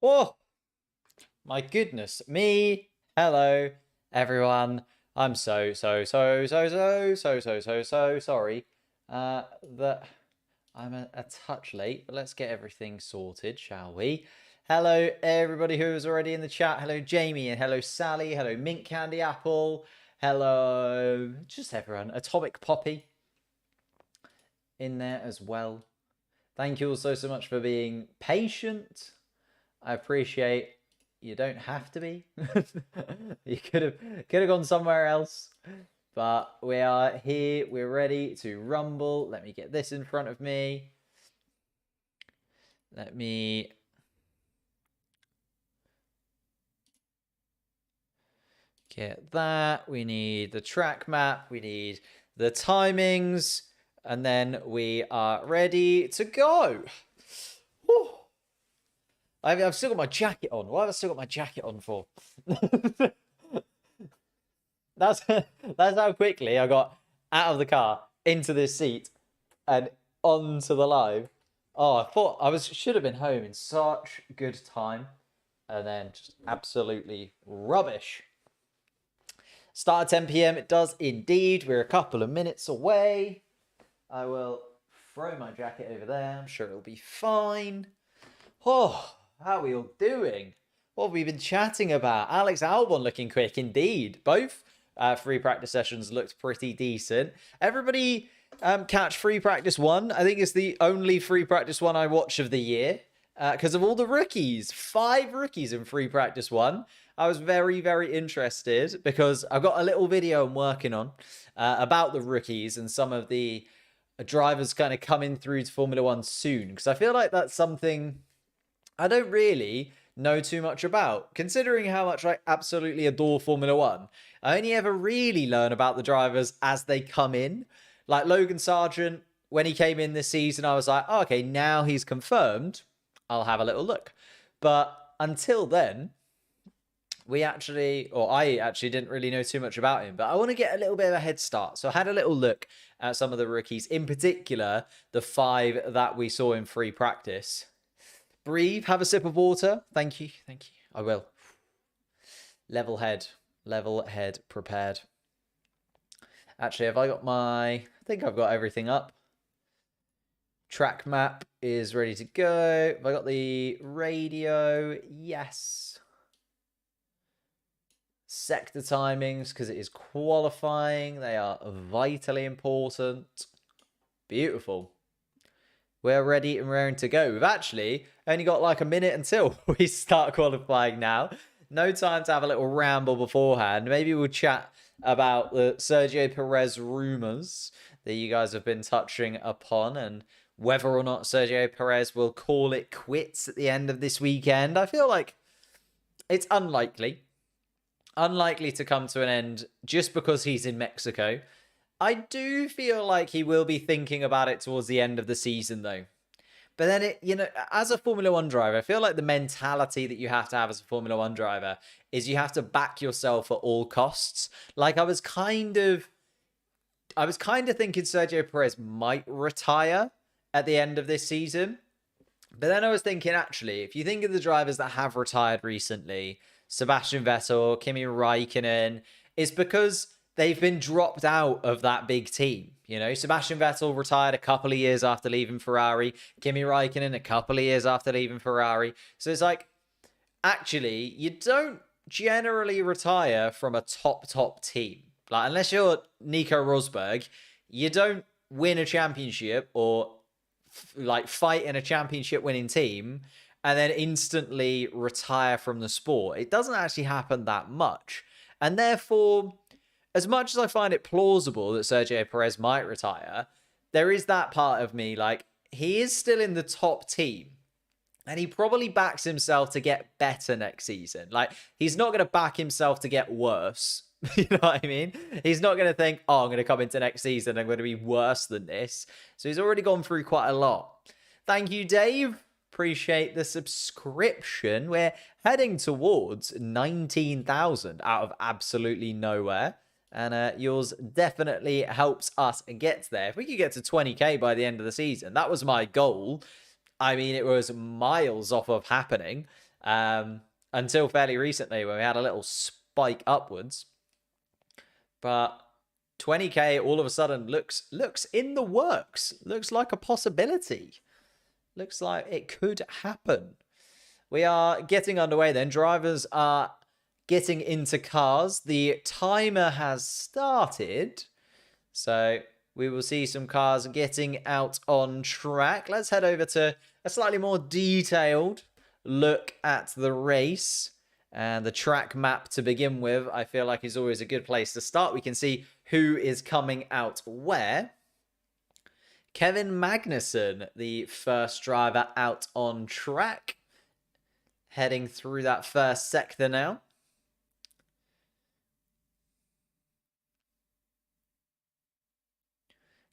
Oh, my goodness me. Hello, everyone. I'm so sorry that I'm a touch late, but let's get everything sorted, shall we? Hello, everybody who is already in the chat. Hello, Jamie, and hello, Sally. Hello, Mint Candy Apple. Hello, just everyone. Atomic Poppy in there as well. Thank you all so much for being patient. I appreciate you don't have to be. You could have gone somewhere else. But we are here. We're ready to rumble. Let me get this in front of me. Let me get that. We need the track map. We need the timings. And then we are ready to go. Whew. I've still got my jacket on. Why have I still got my jacket on for? that's how quickly I got out of the car, into this seat, and onto the live. Oh, I thought should have been home in such good time, and then just absolutely rubbish. Start at 10 p.m. It does indeed. We're a couple of minutes away. I will throw my jacket over there. I'm sure it'll be fine. Oh, how are we all doing? What have we been chatting about? Alex Albon looking quick indeed. Both free practice sessions looked pretty decent. Everybody catch free practice one. I think it's the only free practice one I watch of the year because of all the rookies. 5 rookies in free practice one. I was very, very interested because I've got a little video I'm working on about the rookies and some of the drivers kind of coming through to Formula One soon, because I feel like that's something I don't really know too much about, considering how much I absolutely adore Formula One. I only ever really learn about the drivers as they come in. Like Logan Sargent, when he came in this season, I was like, oh, okay, now he's confirmed. I'll have a little look. But until then, I actually didn't really know too much about him, but I want to get a little bit of a head start. So I had a little look at some of the rookies, in particular, the 5 that we saw in free practice. Breathe, have a sip of water. Thank you. I will. Level head prepared. Actually, I think I've got everything up. Track map is ready to go. Have I got the radio? Yes. Sector timings, because it is qualifying. They are vitally important. Beautiful. We're ready and raring to go. We've actually only got like a minute until we start qualifying now. No time to have a little ramble beforehand. Maybe we'll chat about the Sergio Perez rumors that you guys have been touching upon, and whether or not Sergio Perez will call it quits at the end of this weekend. I feel like it's unlikely to come to an end just because he's in Mexico. I do feel like he will be thinking about it towards the end of the season, though. But then, as a Formula One driver, I feel like the mentality that you have to have as a Formula One driver is you have to back yourself at all costs. Like, I was kind of thinking Sergio Perez might retire at the end of this season. But then I was thinking, actually, if you think of the drivers that have retired recently, Sebastian Vettel, Kimi Raikkonen, it's because they've been dropped out of that big team. Sebastian Vettel retired a couple of years after leaving Ferrari. Kimi Raikkonen a couple of years after leaving Ferrari. So it's like, actually, you don't generally retire from a top team. Like, unless you're Nico Rosberg, you don't win a championship or like fight in a championship winning team and then instantly retire from the sport. It doesn't actually happen that much. And therefore, as much as I find it plausible that Sergio Perez might retire, there is that part of me, like, he is still in the top team. And he probably backs himself to get better next season. Like, he's not going to back himself to get worse. You know what I mean? He's not going to think, oh, I'm going to come into next season, I'm going to be worse than this. So he's already gone through quite a lot. Thank you, Dave. Appreciate the subscription. We're heading towards 19,000 out of absolutely nowhere. And yours definitely helps us get there. If we could get to 20k by the end of the season, that was my goal. I mean, it was miles off of happening. until fairly recently when we had a little spike upwards. But 20k all of a sudden looks in the works. Looks like a possibility. Looks like it could happen. We are getting underway then. Drivers are getting into cars. The timer has started. So we will see some cars getting out on track. Let's head over to a slightly more detailed look at the race. And the track map to begin with, I feel like is always a good place to start. We can see who is coming out where. Kevin Magnussen, the first driver out on track. Heading through that first sector now.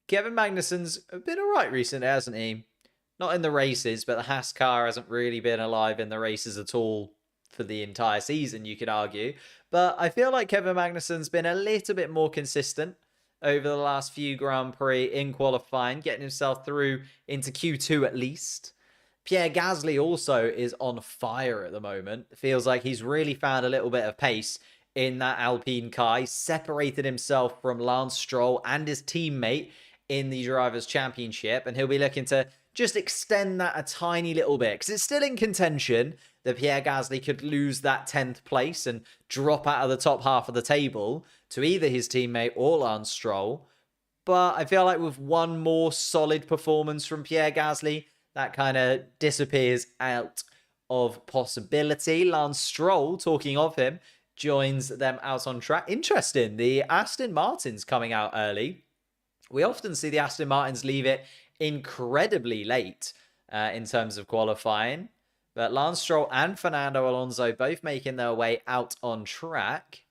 Kevin Magnussen's been alright recently, hasn't he? Not in the races, but the Haas car hasn't really been alive in the races at all for the entire season, you could argue. But I feel like Kevin Magnussen's been a little bit more consistent over the last few Grand Prix in qualifying, getting himself through into Q2 at least. Pierre Gasly also is on fire at the moment. Feels like he's really found a little bit of pace in that Alpine car. He's separated himself from Lance Stroll and his teammate in the Drivers' Championship, and he'll be looking to just extend that a tiny little bit, because it's still in contention that Pierre Gasly could lose that 10th place and drop out of the top half of the table to either his teammate or Lance Stroll. But I feel like with one more solid performance from Pierre Gasly, that kind of disappears out of possibility. Lance Stroll, talking of him, joins them out on track. Interesting, the Aston Martins coming out early. We often see the Aston Martins leave it incredibly late in terms of qualifying. But Lance Stroll and Fernando Alonso both making their way out on track.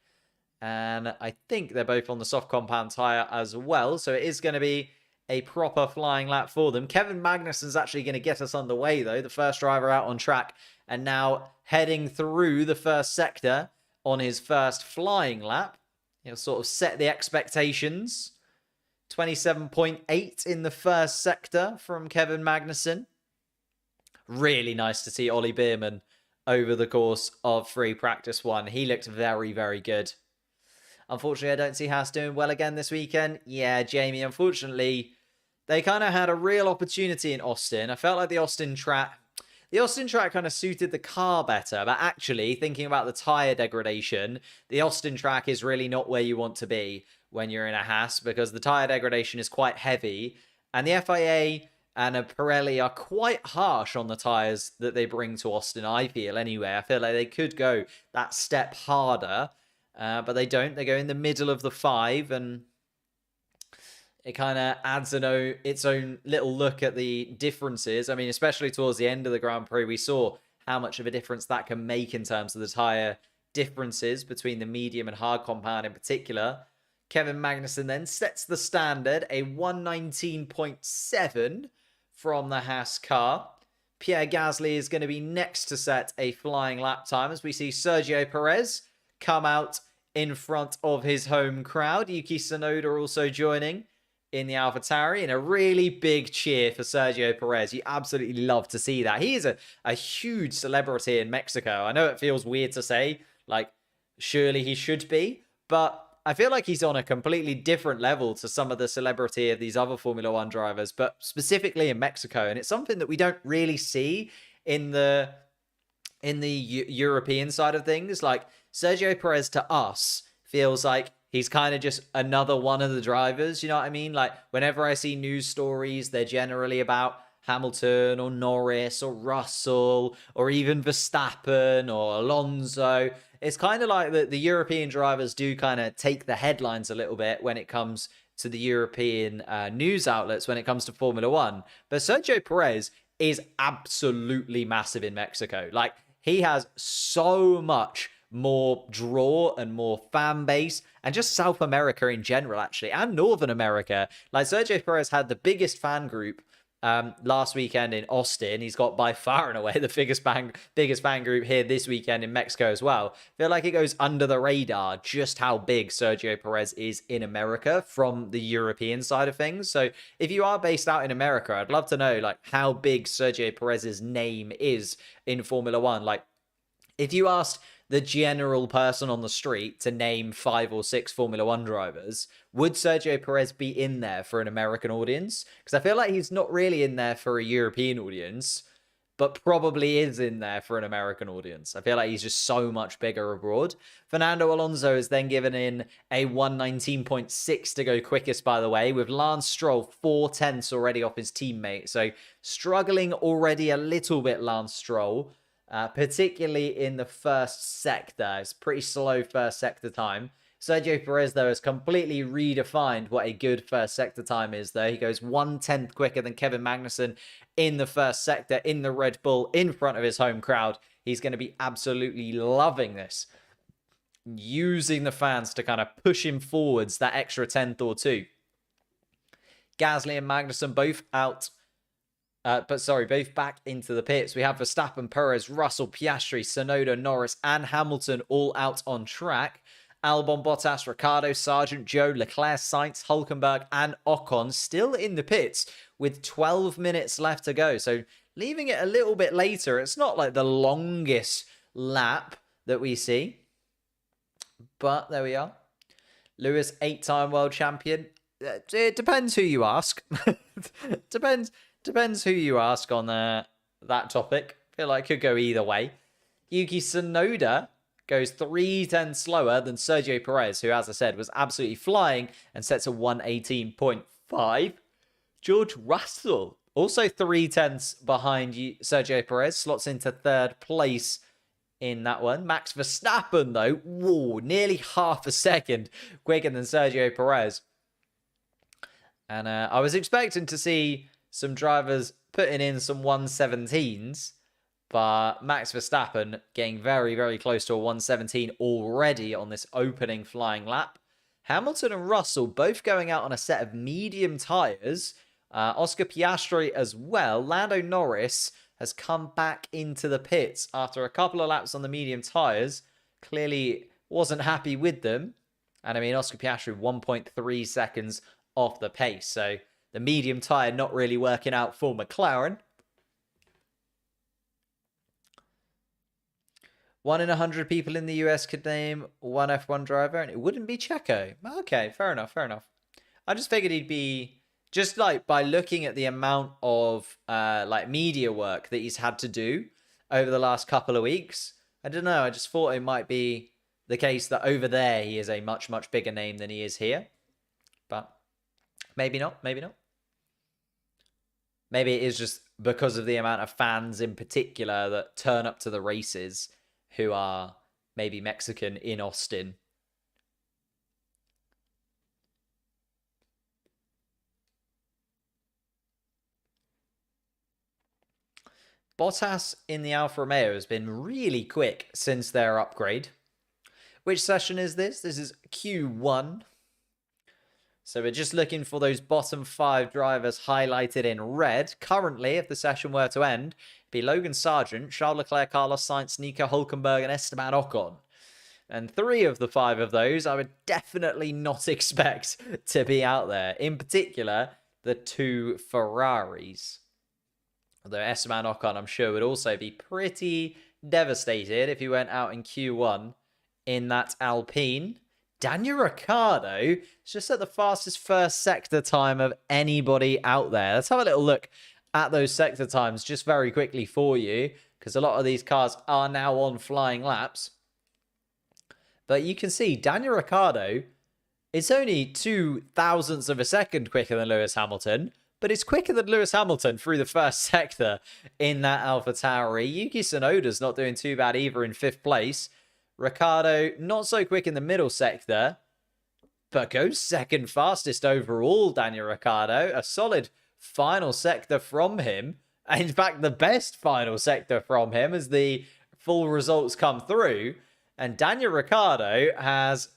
And I think they're both on the soft compound tyre as well. So it is going to be a proper flying lap for them. Kevin Magnussen's actually going to get us underway, though. The first driver out on track. And now heading through the first sector on his first flying lap. He'll sort of set the expectations. 27.8 in the first sector from Kevin Magnussen. Really nice to see Ollie Beerman over the course of free practice one. He looked very, very good. Unfortunately, I don't see Haas doing well again this weekend. Yeah, Jamie, unfortunately, they kind of had a real opportunity in Austin. I felt like the Austin track kind of suited the car better, but actually, thinking about the tyre degradation, the Austin track is really not where you want to be when you're in a Haas, because the tyre degradation is quite heavy, and the FIA and Pirelli are quite harsh on the tyres that they bring to Austin, I feel, anyway. I feel like they could go that step harder, but they don't. They go in the middle of the 5, and it kind of adds its own little look at the differences. I mean, especially towards the end of the Grand Prix, we saw how much of a difference that can make in terms of the tyre differences between the medium and hard compound in particular. Kevin Magnussen then sets the standard, a 119.7 from the Haas car. Pierre Gasly is going to be next to set a flying lap time as we see Sergio Perez come out in front of his home crowd. Yuki Tsunoda also joining in the AlphaTauri, and a really big cheer for Sergio Perez. You absolutely love to see that. He is a huge celebrity in Mexico. I know it feels weird to say, like, surely he should be, but I feel like he's on a completely different level to some of the celebrity of these other Formula One drivers, but specifically in Mexico. And it's something that we don't really see in the European side of things. Like, Sergio Perez to us feels like he's kind of just another one of the drivers. You know what I mean? Like, whenever I see news stories, they're generally about Hamilton or Norris or Russell or even Verstappen or Alonso. It's kind of like the European drivers do kind of take the headlines a little bit when it comes to the European news outlets when it comes to Formula One. But Sergio Perez is absolutely massive in Mexico. Like, he has so much more draw and more fan base, and just South America in general, actually, and Northern America. Like, Sergio Perez had the biggest fan group last weekend in Austin. He's got by far and away the biggest fan group here this weekend in Mexico as well. I feel like it goes under the radar just how big Sergio Perez is in America from the European side of things. So if you are based out in America, I'd love to know, like, how big Sergio Perez's name is in Formula One. Like, If you asked the general person on the street to name 5 or 6 Formula One drivers, would Sergio Perez be in there for an American audience? Because I feel like he's not really in there for a European audience, but probably is in there for an American audience. I feel like he's just so much bigger abroad. Fernando Alonso is then given in a 119.6 to go quickest, by the way, with Lance Stroll 4/10 already off his teammate. So struggling already a little bit, Lance Stroll, particularly in the first sector. It's pretty slow first sector time. Sergio Perez, though, has completely redefined what a good first sector time is, though. He goes 1/10 quicker than Kevin Magnussen in the first sector, in the Red Bull, in front of his home crowd. He's going to be absolutely loving this. Using the fans to kind of push him forwards that extra 10th or 2. Gasly and Magnussen both out. Both back into the pits. We have Verstappen, Perez, Russell, Piastri, Tsunoda, Norris, and Hamilton all out on track. Albon, Bottas, Ricciardo, Sargent, Joe, Leclerc, Sainz, Hulkenberg, and Ocon still in the pits with 12 minutes left to go. So leaving it a little bit later. It's not like the longest lap that we see. But there we are. Lewis, 8-time world champion. It depends who you ask. Depends who you ask on that topic. I feel like it could go either way. Yuki Tsunoda goes 3/10 slower than Sergio Perez, who, as I said, was absolutely flying and sets a 118.5. George Russell, also 3/10 behind Sergio Perez, slots into 3rd place in that one. Max Verstappen, though, nearly half a second quicker than Sergio Perez. And I was expecting to see some drivers putting in some 117s, but Max Verstappen getting very, very close to a 117 already on this opening flying lap. Hamilton and Russell both going out on a set of medium tyres. Oscar Piastri as well. Lando Norris has come back into the pits after a couple of laps on the medium tyres. Clearly wasn't happy with them. And I mean, Oscar Piastri 1.3 seconds off the pace. So the medium tyre not really working out for McLaren. 1 in 100 people in the US could name one F1 driver, and it wouldn't be Checo. Okay, fair enough, fair enough. I just figured he'd be, just like by looking at the amount of like media work that he's had to do over the last couple of weeks. I don't know, I just thought it might be the case that over there he is a much, much bigger name than he is here. But maybe not, maybe not. Maybe it is just because of the amount of fans in particular that turn up to the races who are maybe Mexican in Austin. Bottas in the Alfa Romeo has been really quick since their upgrade. Which session is this? This is Q1. So we're just looking for those bottom 5 drivers highlighted in red. Currently, if the session were to end, it'd be Logan Sargent, Charles Leclerc, Carlos Sainz, Nico Hulkenberg, and Esteban Ocon. And 3 of the 5 of those I would definitely not expect to be out there. In particular, the 2 Ferraris. Although Esteban Ocon, I'm sure, would also be pretty devastated if he went out in Q1 in that Alpine. Daniel Ricciardo is just at the fastest first sector time of anybody out there. Let's have a little look at those sector times just very quickly for you, because a lot of these cars are now on flying laps. But you can see Daniel Ricciardo, it's only 0.02 of a second quicker than Lewis Hamilton, but it's quicker than Lewis Hamilton through the first sector in that AlphaTauri. Yuki Tsunoda's not doing too bad either in 5th place. Ricciardo, not so quick in the middle sector, but goes 2nd fastest overall, Daniel Ricciardo. A solid final sector from him. In fact, the best final sector from him as the full results come through. And Daniel Ricciardo has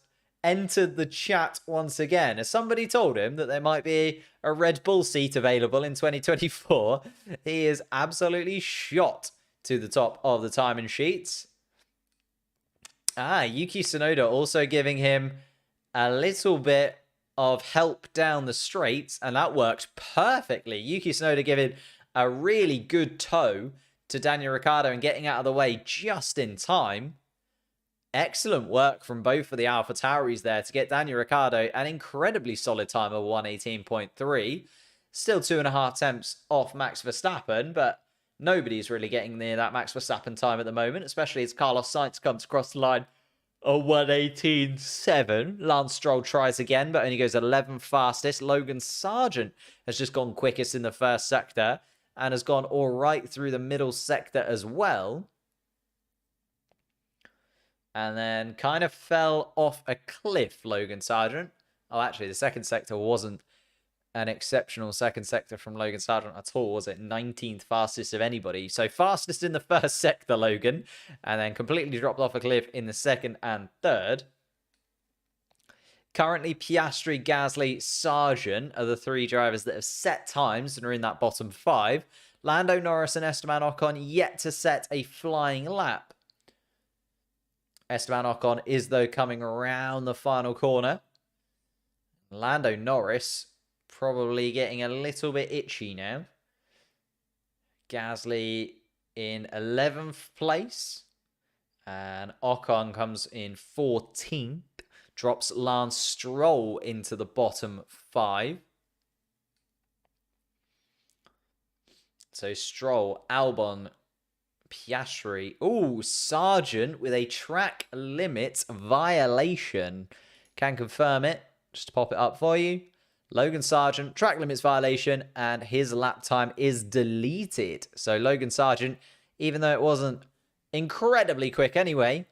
entered the chat once again. As somebody told him that there might be a Red Bull seat available in 2024, he is absolutely shot to the top of the timing sheets. Yuki Tsunoda also giving him a little bit of help down the straight, and that worked perfectly. Yuki Tsunoda giving a really good tow to Daniel Ricciardo and getting out of the way just in time. Excellent work from both of the AlphaTauris there to get Daniel Ricciardo an incredibly solid time of 1:18.3. Still 2.5 tenths off Max Verstappen, but nobody's really getting near that Max Verstappen time at the moment, especially as Carlos Sainz comes across the line a 1:18.7. Lance Stroll tries again, but only goes 11th fastest. Logan Sargent has just gone quickest in the first sector and has gone all right through the middle sector as well. And then kind of fell off a cliff, Logan Sargent. Oh, actually, the second sector wasn't an exceptional second sector from Logan Sargent at all, was it? 19th fastest of anybody. So fastest in the first sector, Logan, and then completely dropped off a cliff in the second and third. Currently, Piastri, Gasly, Sargent are the three drivers that have set times and are in that bottom 5. Lando Norris and Esteban Ocon yet to set a flying lap. Esteban Ocon is, though, coming around the final corner. Lando Norris probably getting a little bit itchy now. Gasly in 11th place. And Ocon comes in 14th. Drops Lance Stroll into the bottom 5. So Stroll, Albon, Piastri. Ooh, Sargent with a track limits violation. Can confirm it. Just to pop it up for you. Logan Sargent, track limits violation, and his lap time is deleted. So Logan Sargent, even though it wasn't incredibly quick anyway,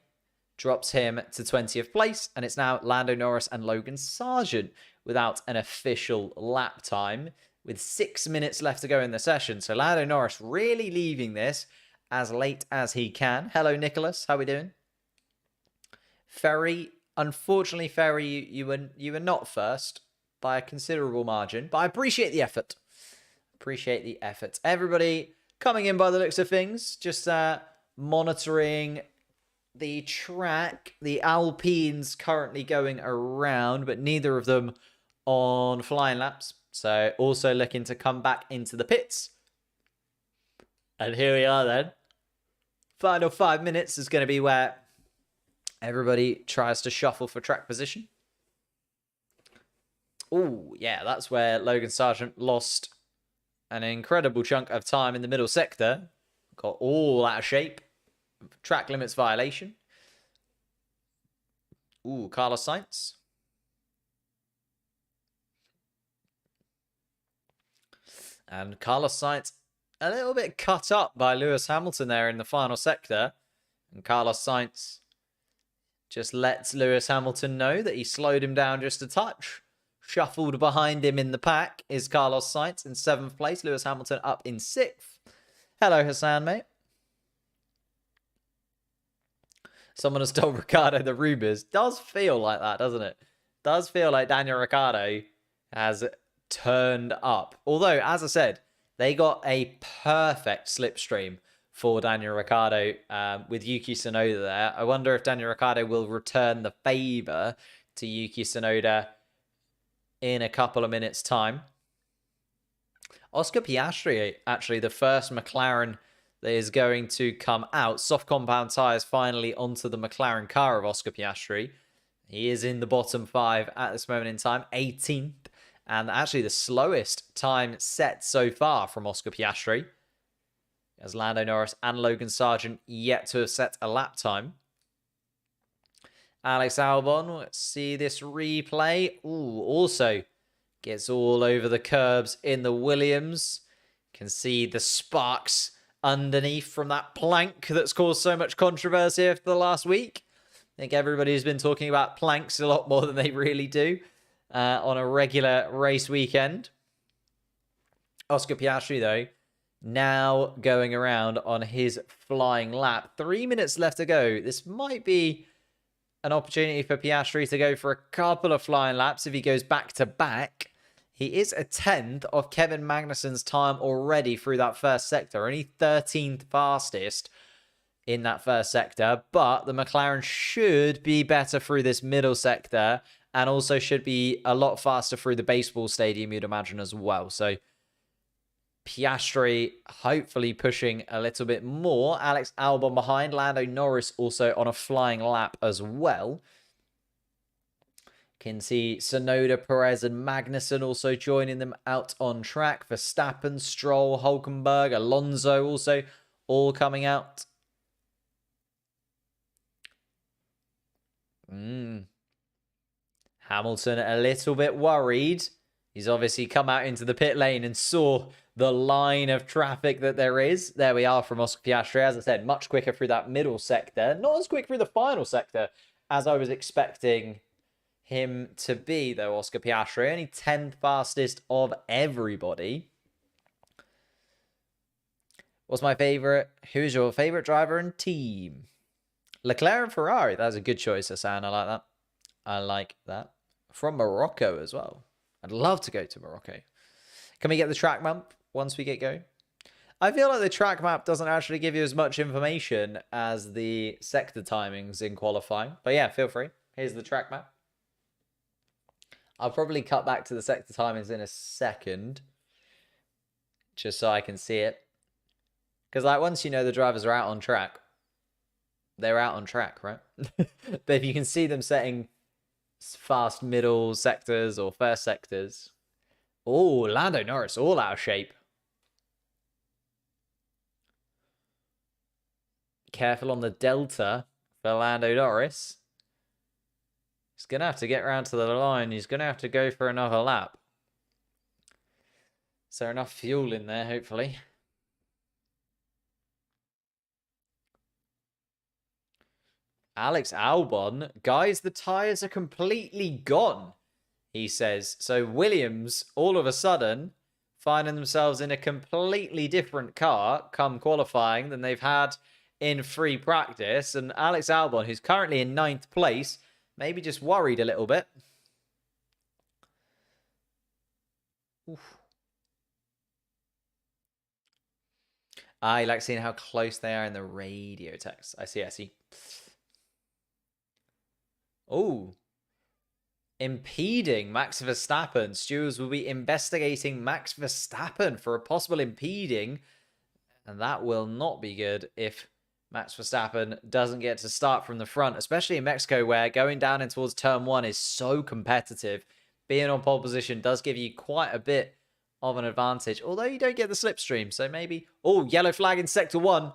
drops him to 20th place, and it's now Lando Norris and Logan Sargent without an official lap time, with 6 minutes left to go in the session. So Lando Norris really leaving this as late as he can. Hello, Nicholas. How we doing? Ferry, unfortunately, Ferry, you were not first by a considerable margin, but I appreciate the effort. Appreciate the effort. Everybody coming in by the looks of things, just monitoring the track. The Alpines currently going around, but neither of them on flying laps. So also looking to come back into the pits. And here we are then. Final 5 minutes is going to be where everybody tries to shuffle for track position. Oh, yeah, that's where Logan Sargent lost an incredible chunk of time in the middle sector. Got all out of shape. Track limits violation. Ooh, Carlos Sainz. And Carlos Sainz a little bit cut up by Lewis Hamilton there in the final sector. And Carlos Sainz just lets Lewis Hamilton know that he slowed him down just a touch. Shuffled behind him in the pack is Carlos Sainz in 7th place. Lewis Hamilton up in 6th. Hello, Hassan, mate. Someone has told Ricciardo the rumours. Does feel like that, doesn't it? Does feel like Daniel Ricciardo has turned up. Although, as I said, they got a perfect slipstream for Daniel Ricciardo with Yuki Tsunoda there. I wonder if Daniel Ricciardo will return the favour to Yuki Tsunoda in a couple of minutes' time. Oscar Piastri, actually, the first McLaren that is going to come out. Soft compound tyres finally onto the McLaren car of Oscar Piastri. He is in the bottom 5 at this moment in time, 18th. And actually the slowest time set so far from Oscar Piastri. As Lando Norris and Logan Sargent yet to have set a lap time. Alex Albon, let's see this replay. Ooh, also gets all over the curbs in the Williams. Can see the sparks underneath from that plank that's caused so much controversy after the last week. I think everybody's been talking about planks a lot more than they really do on a regular race weekend. Oscar Piastri, though, now going around on his flying lap. 3 minutes left to go. This might be an opportunity for Piastri to go for a couple of flying laps if he goes back to back. He is a 10th of Kevin Magnussen's time already through that first sector. Only 13th fastest in that first sector. But the McLaren should be better through this middle sector. And also should be a lot faster through the baseball stadium, you'd imagine, as well. So Piastri hopefully pushing a little bit more. Alex Albon behind. Lando Norris also on a flying lap as well. Can see Tsunoda, Perez and Magnussen also joining them out on track. Verstappen, Stroll, Hulkenberg, Alonso also all coming out. Hamilton a little bit worried. He's obviously come out into the pit lane and saw the line of traffic that there is. There we are from Oscar Piastri. As I said, much quicker through that middle sector. Not as quick through the final sector as I was expecting him to be, though, Oscar Piastri. Only 10th fastest of everybody. What's my favourite? Who's your favourite driver and team? Leclerc and Ferrari. That's a good choice, Hassan. I like that. I like that. From Morocco as well. I'd love to go to Morocco. Can we get the track map once we get going? I feel like the track map doesn't actually give you as much information as the sector timings in qualifying. But yeah, feel free. Here's the track map. I'll probably cut back to the sector timings in a second, just so I can see it. Because like once you know the drivers are out on track, they're out on track, right? But if you can see them setting fast middle sectors or first sectors. Oh, Lando Norris all out of shape. Careful on the delta for Lando Norris. He's going to have to get around to the line. He's going to have to go for another lap. Is there enough fuel in there, hopefully? Alex Albon. Guys, the tyres are completely gone, he says. So Williams, all of a sudden, finding themselves in a completely different car come qualifying than they've had in free practice. And Alex Albon, who's currently in 9th place, maybe just worried a little bit. Oof. I like seeing how close they are in the radio text. I see. Oh. Impeding Max Verstappen. Stewards will be investigating Max Verstappen for a possible impeding. And that will not be good if Max Verstappen doesn't get to start from the front, especially in Mexico, where going down in towards turn 1 is so competitive. Being on pole position does give you quite a bit of an advantage, although you don't get the slipstream. So maybe... Oh, yellow flag in sector 1.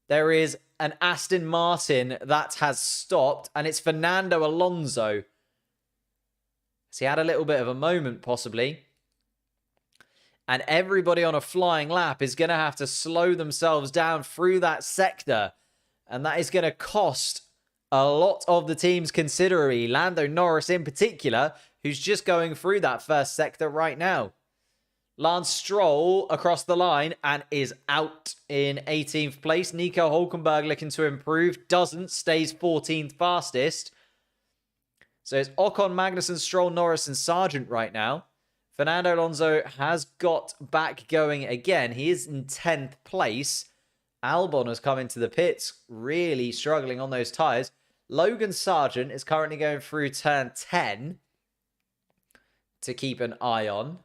There is an Aston Martin that has stopped, and it's Fernando Alonso. So he had a little bit of a moment, possibly. And everybody on a flying lap is going to have to slow themselves down through that sector. And that is going to cost a lot of the teams considerably. Lando Norris in particular, who's just going through that first sector right now. Lance Stroll across the line and is out in 18th place. Nico Hulkenberg looking to improve. Doesn't. Stays 14th fastest. So it's Ocon, Magnussen, Stroll, Norris and Sargent right now. Fernando Alonso has got back going again. He is in 10th place. Albon has come into the pits, really struggling on those tyres. Logan Sargent is currently going through turn 10 to keep an eye on.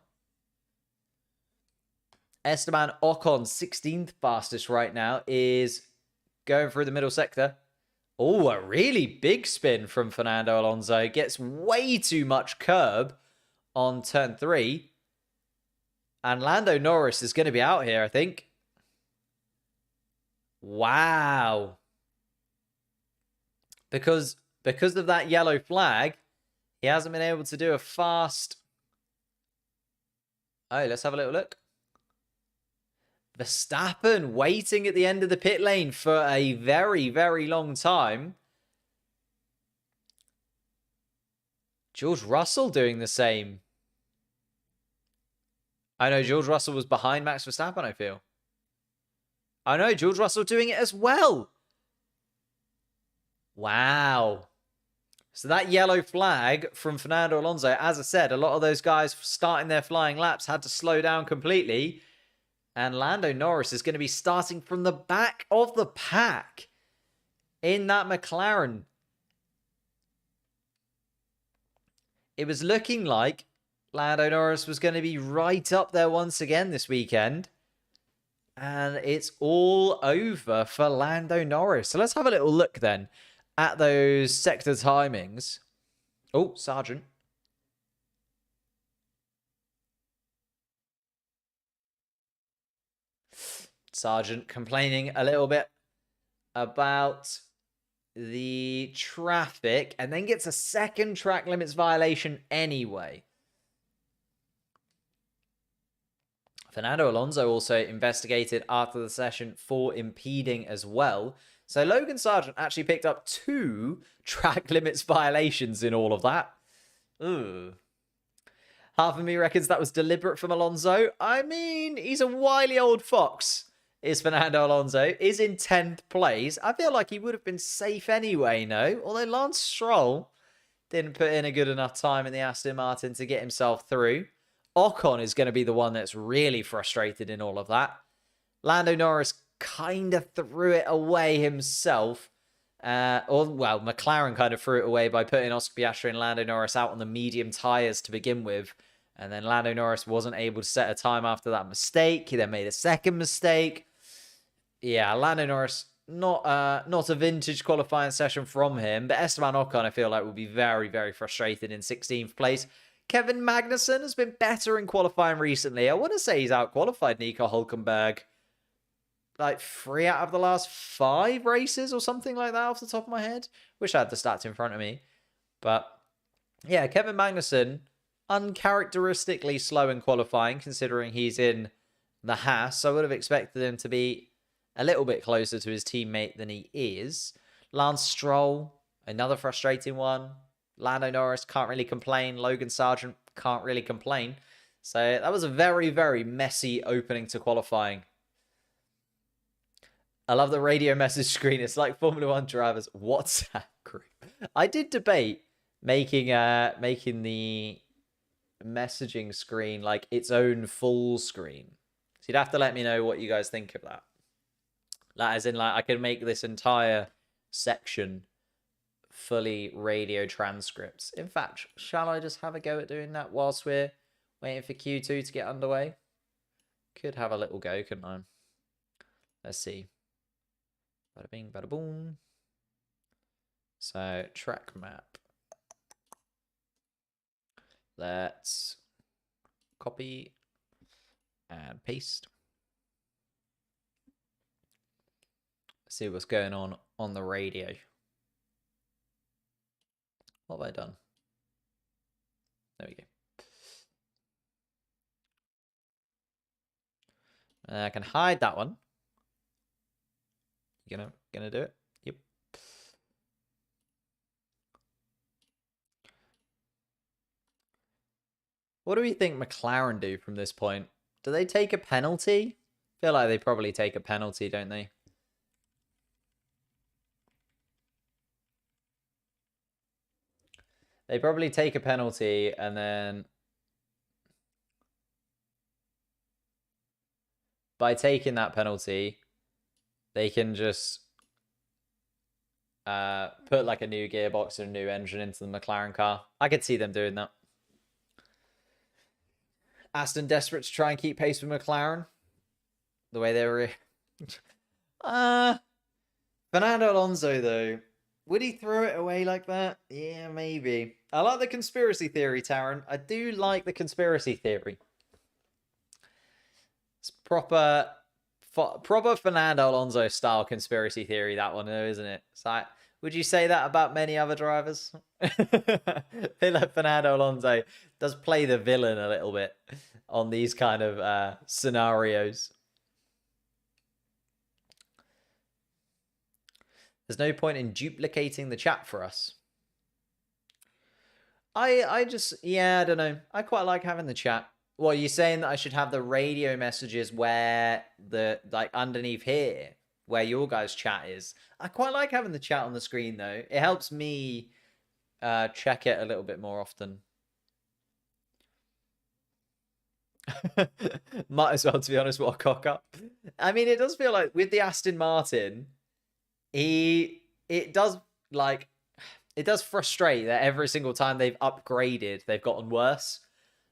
Esteban Ocon, 16th fastest right now, is going through the middle sector. Oh, a really big spin from Fernando Alonso. Gets way too much curb on turn 3. And Lando Norris is going to be out here, I think. Wow. Because of that yellow flag, he hasn't been able to do a fast... Oh, let's have a little look. Verstappen waiting at the end of the pit lane for a very, very long time. George Russell doing the same. I know George Russell was behind Max Verstappen, I feel. I know George Russell doing it as well. Wow. So that yellow flag from Fernando Alonso, as I said, a lot of those guys starting their flying laps had to slow down completely. And Lando Norris is going to be starting from the back of the pack in that McLaren. It was looking like Lando Norris was going to be right up there once again this weekend. And it's all over for Lando Norris. So let's have a little look then at those sector timings. Oh, Sergeant. Sergeant complaining a little bit about the traffic and then gets a second track limits violation anyway. Fernando Alonso also investigated after the session for impeding as well. So Logan Sargent actually picked up 2 track limits violations in all of that. Ooh. Half of me reckons that was deliberate from Alonso. I mean, he's a wily old fox. Is Fernando Alonso, is in 10th place. I feel like he would have been safe anyway, no? Although Lance Stroll didn't put in a good enough time in the Aston Martin to get himself through. Ocon is going to be the one that's really frustrated in all of that. Lando Norris kind of threw it away himself. McLaren kind of threw it away by putting Oscar Piastri and Lando Norris out on the medium tyres to begin with. And then Lando Norris wasn't able to set a time after that mistake. He then made a second mistake. Yeah, Lando Norris, not a vintage qualifying session from him. But Esteban Ocon, I feel like, will be very, very frustrated in 16th place. Kevin Magnussen has been better in qualifying recently. I want to say he's out-qualified Nico Hulkenberg like 3 out of the last 5 races or something like that off the top of my head. Wish I had the stats in front of me. But yeah, Kevin Magnussen, uncharacteristically slow in qualifying considering he's in the Haas. So I would have expected him to be a little bit closer to his teammate than he is. Lance Stroll, another frustrating one. Lando Norris can't really complain. Logan Sargent can't really complain. So that was a very, very messy opening to qualifying. I love the radio message screen. It's like Formula One drivers' WhatsApp group. I did debate making the messaging screen like its own full screen. So you'd have to let me know what you guys think of that. That as in, like, I could make this entire section fully radio transcripts. In fact, shall I just have a go at doing that whilst we're waiting for Q2 to get underway? Could have a little go, couldn't I? Let's see. Bada bing, bada boom. So, track map. Let's copy and paste. See what's going on the radio. What have I done? There we go. I can hide that one. You gonna do it? Yep. What do we think McLaren do from this point? Do they take a penalty? I feel like they probably take a penalty, don't they? They probably take a penalty and then by taking that penalty, they can just put like a new gearbox and a new engine into the McLaren car. I could see them doing that. Aston desperate to try and keep pace with McLaren. The way they were... Fernando Alonso, though. Would he throw it away like that? Yeah, maybe. I like the conspiracy theory, Taron. I do like the conspiracy theory. It's proper Fernando Alonso style conspiracy theory, that one, though, isn't it? It's like, would you say that about many other drivers? I feel like Fernando Alonso does play the villain a little bit on these kind of scenarios. There's no point in duplicating the chat for us. I just, yeah, I don't know. I quite like having the chat. Well, you're saying that I should have the radio messages where like underneath here, where your guys' chat is. I quite like having the chat on the screen, though. It helps me check it a little bit more often. Might as well, to be honest, what a cock up. I mean, it does feel like with the Aston Martin, it does frustrate that every single time they've upgraded, they've gotten worse.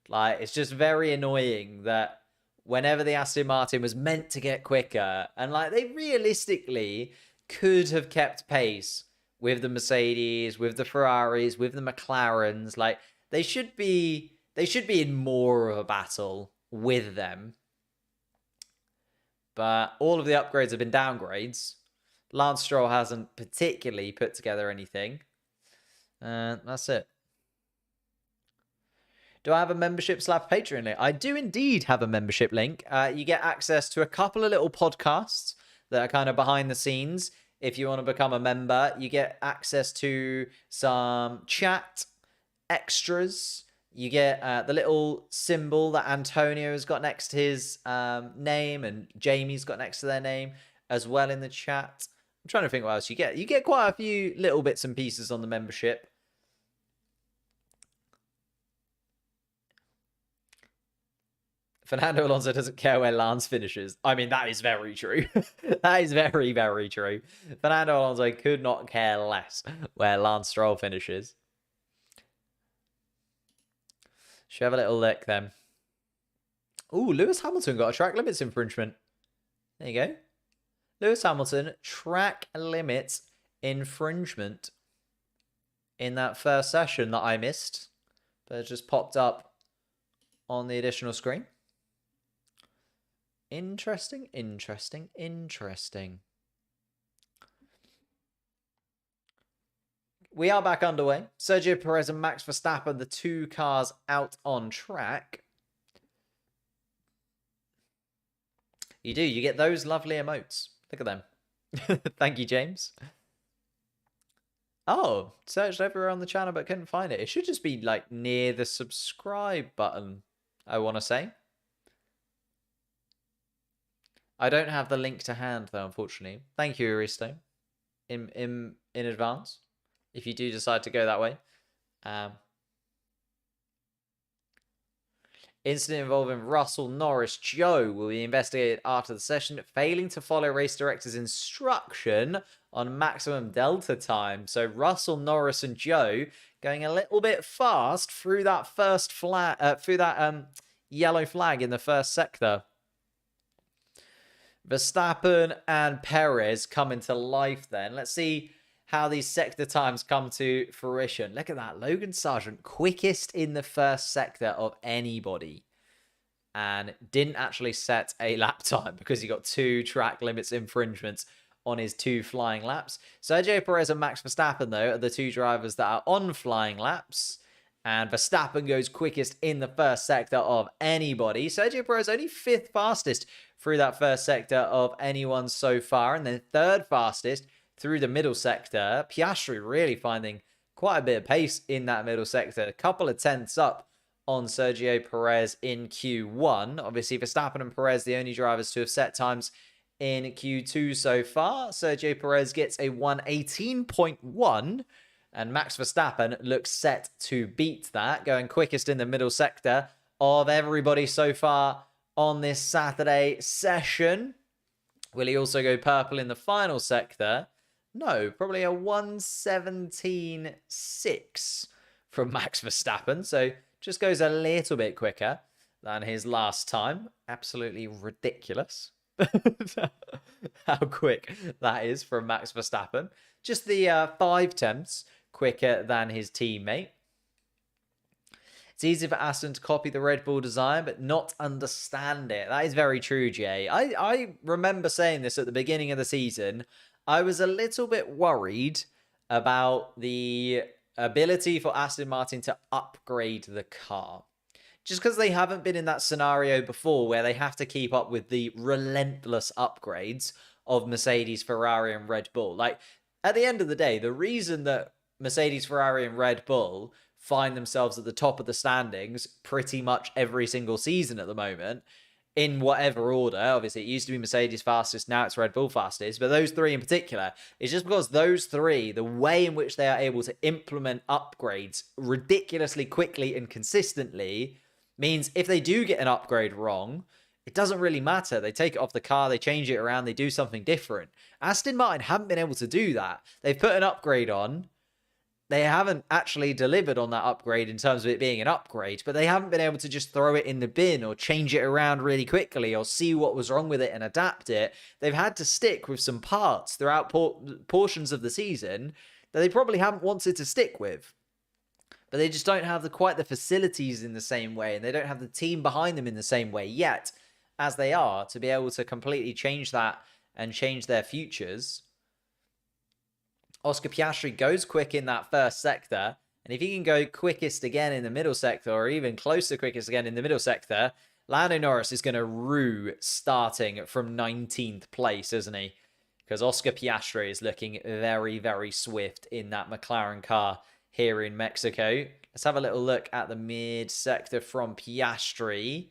Like, it's just very annoying that whenever the Aston Martin was meant to get quicker, and like they realistically could have kept pace with the Mercedes, with the Ferraris, with the McLarens. Like they should be in more of a battle with them. But all of the upgrades have been downgrades. Lance Stroll hasn't particularly put together anything. That's it. Do I have a membership / Patreon link? I do indeed have a membership link. You get access to a couple of little podcasts that are kind of behind the scenes. If you want to become a member, you get access to some chat extras. You get the little symbol that Antonio has got next to his name and Jamie's got next to their name as well in the chat. I'm trying to think what else you get. You get quite a few little bits and pieces on the membership. Fernando Alonso doesn't care where Lance finishes. I mean, that is very true. That is very, very true. Fernando Alonso could not care less where Lance Stroll finishes. Should have a little look then. Ooh, Lewis Hamilton got a track limits infringement. There you go. Lewis Hamilton, track limits infringement in that first session that I missed. But it just popped up on the additional screen. Interesting, interesting, interesting. We are back underway. Sergio Perez and Max Verstappen, the two cars out on track. You do. You get those lovely emotes. Look at them. Thank you, James. Oh, searched everywhere on the channel but couldn't find it. It should just be like near the subscribe button, I want to say. I don't have the link to hand though, unfortunately. Thank you, Aristo, in advance, if you do decide to go that way. Incident involving Russell Norris Joe will be investigated after the session, failing to follow race director's instruction on maximum delta time. So Russell Norris and Joe going a little bit fast through that first flag, through that yellow flag in the first sector. Verstappen and Perez come into life then. Let's see how these sector times come to fruition. Look at that. Logan Sargent, quickest in the first sector of anybody. And didn't actually set a lap time because he got 2 track limits infringements on his 2 flying laps. Sergio Perez and Max Verstappen, though, are the 2 drivers that are on flying laps. And Verstappen goes quickest in the first sector of anybody. Sergio Perez only 5th fastest through that first sector of anyone so far. And then 3rd fastest through the middle sector. Piastri really finding quite a bit of pace in that middle sector. A couple of tenths up on Sergio Perez in Q1. Obviously, Verstappen and Perez, the only drivers to have set times in Q2 so far. Sergio Perez gets a 1:18.1. And Max Verstappen looks set to beat that, going quickest in the middle sector of everybody so far on this Saturday session. Will he also go purple in the final sector? No, probably a 1:17.6 from Max Verstappen. So just goes a little bit quicker than his last time. Absolutely ridiculous how quick that is from Max Verstappen. Just the 5 tenths quicker than his teammate. It's easy for Aston to copy the Red Bull design, but not understand it. That is very true, Jay. I remember saying this at the beginning of the season. I was a little bit worried about the ability for Aston Martin to upgrade the car. Just because they haven't been in that scenario before where they have to keep up with the relentless upgrades of Mercedes, Ferrari, and Red Bull. Like, at the end of the day, the reason that Mercedes, Ferrari, and Red Bull find themselves at the top of the standings pretty much every single season at the moment, in whatever order. Obviously, it used to be Mercedes fastest, now it's Red Bull fastest, but those 3 in particular, is just because those 3, the way in which they are able to implement upgrades ridiculously quickly and consistently, means if they do get an upgrade wrong, it doesn't really matter. They take it off the car, they change it around, they do something different. Aston Martin haven't been able to do that. They've put an upgrade on, they haven't actually delivered on that upgrade in terms of it being an upgrade, but they haven't been able to just throw it in the bin or change it around really quickly or see what was wrong with it and adapt it. They've had to stick with some parts throughout portions of the season that they probably haven't wanted to stick with. But they just don't have quite the facilities in the same way, and they don't have the team behind them in the same way yet as they are to be able to completely change that and change their futures. Oscar Piastri goes quick in that first sector, and if he can go quickest again in the middle sector, or even close to quickest again in the middle sector, Lando Norris is going to rue starting from 19th place, isn't he? Because Oscar Piastri is looking very, very swift in that McLaren car here in Mexico. Let's have a little look at the mid sector from Piastri.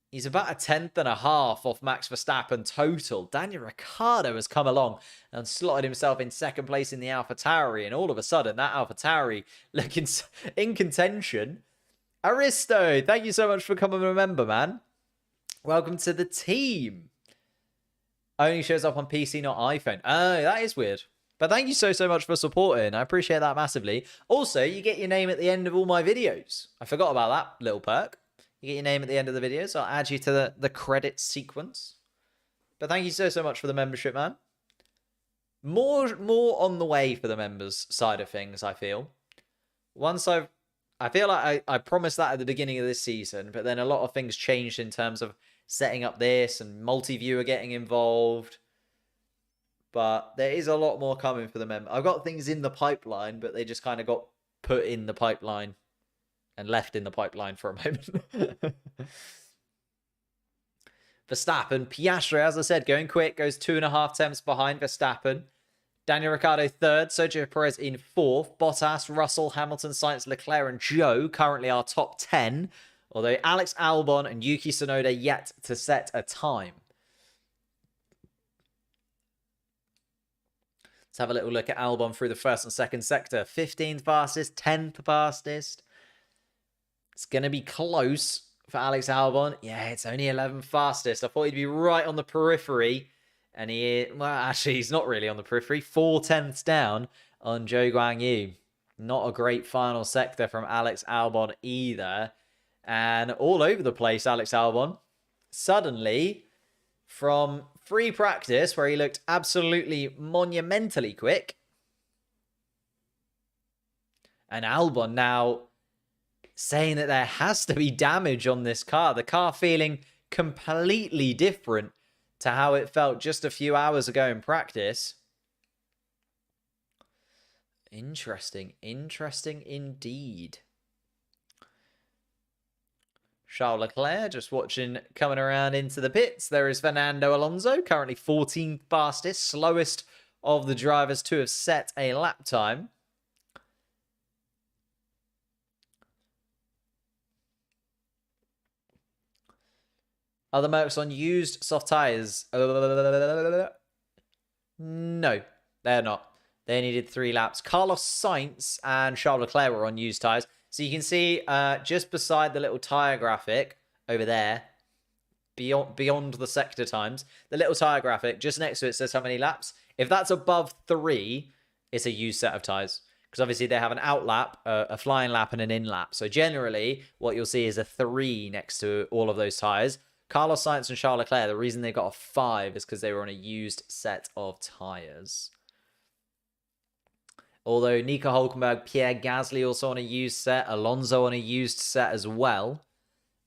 He's about a tenth and a half off Max Verstappen total. Daniel Ricciardo has come along and slotted himself in second place in the AlphaTauri. And all of a sudden, that AlphaTauri looking in contention. Aristo, thank you so much for coming a member, man. Welcome to the team. Only shows up on PC, not iPhone. Oh, that is weird. But thank you so much for supporting. I appreciate that massively. Also, you get your name at the end of all my videos. I forgot about that little perk. You get your name at the end of the video, so I'll add you to the credit sequence. But thank you so much for the membership, man. More on the way for the members side of things, I feel. I feel like I promised that at the beginning of this season, but then a lot of things changed in terms of setting up this and multi-viewer getting involved. But there is a lot more coming for the members. I've got things in the pipeline, but they just kind of got put in the pipeline and left in the pipeline for a moment. Verstappen, Piastri, as I said, going quick, goes 2.5 tenths behind Verstappen. Daniel Ricciardo third, Sergio Perez in fourth. Bottas, Russell, Hamilton, Sainz, Leclerc, and Zhou currently our top 10. Although Alex Albon and Yuki Tsunoda yet to set a time. Let's have a little look at Albon through the first and second sector. 15th fastest, 10th fastest. It's going to be close for Alex Albon. Yeah, it's only 11th fastest. I thought he'd be right on the periphery. And he's not really on the periphery. 4 tenths down on Zhou Guanyu. Not a great final sector from Alex Albon either. And all over the place, Alex Albon. Suddenly, from free practice, where he looked absolutely monumentally quick. And Albon now saying that there has to be damage on this car. The car feeling completely different to how it felt just a few hours ago in practice. Interesting. Interesting indeed. Charles Leclerc just watching coming around into the pits. There is Fernando Alonso, currently 14th fastest, slowest of the drivers to have set a lap time. Other Mercs on used soft tyres. No, they're not. They needed 3 laps. Carlos Sainz and Charles Leclerc were on used tyres. So you can see just beside the little tyre graphic over there, beyond the sector times, the little tyre graphic, just next to it says how many laps. If that's above 3, it's a used set of tyres. Because obviously they have an out lap, a flying lap, and an in lap. So generally, what you'll see is a 3 next to all of those tyres. Carlos Sainz and Charles Leclerc, the reason they got a 5 is because they were on a used set of tyres. Although Nico Hulkenberg, Pierre Gasly also on a used set, Alonso on a used set as well.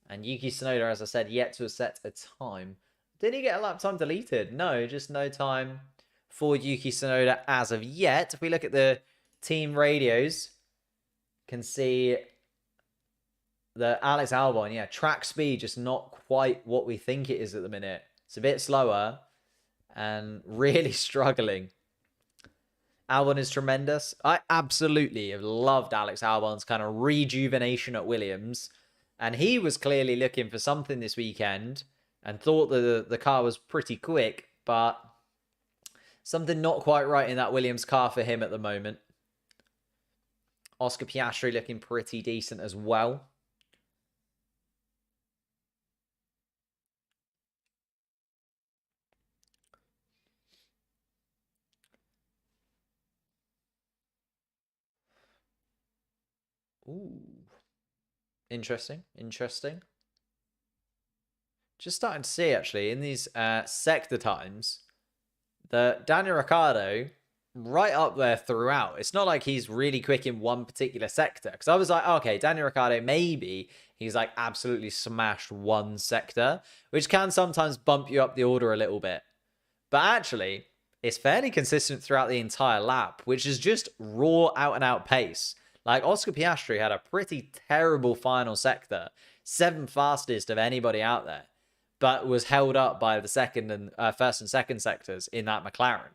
And Yuki Tsunoda, as I said, yet to have set a time. Did he get a lap time deleted? No, just no time for Yuki Tsunoda as of yet. If we look at the team radios, can see the Alex Albon, yeah, track speed just not quite what we think it is at the minute. It's a bit slower and really struggling. Albon is tremendous. I absolutely have loved Alex Albon's kind of rejuvenation at Williams. And he was clearly looking for something this weekend and thought that the car was pretty quick, but something not quite right in that Williams car for him at the moment. Oscar Piastri looking pretty decent as well. Ooh. Interesting. Interesting. Just starting to see, actually, in these sector times, that Daniel Ricciardo right up there throughout. It's not like he's really quick in one particular sector. Because I was like, okay, Daniel Ricciardo, maybe he's like absolutely smashed one sector, which can sometimes bump you up the order a little bit. But actually, it's fairly consistent throughout the entire lap, which is just raw out and out pace. Like Oscar Piastri had a pretty terrible final sector, 7th fastest of anybody out there, but was held up by the second and first and second sectors in that McLaren.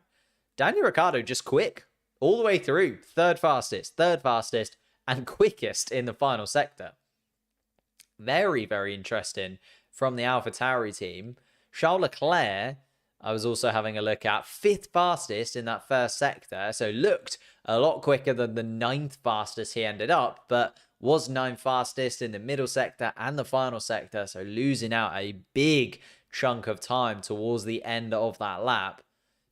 Daniel Ricciardo just quick all the way through, third fastest, and quickest in the final sector. Very, very interesting from the AlphaTauri team. Charles Leclerc, I was also having a look at, 5th fastest in that first sector, so looked a lot quicker than the 9th fastest he ended up, but was 9th fastest in the middle sector and the final sector, so losing out a big chunk of time towards the end of that lap.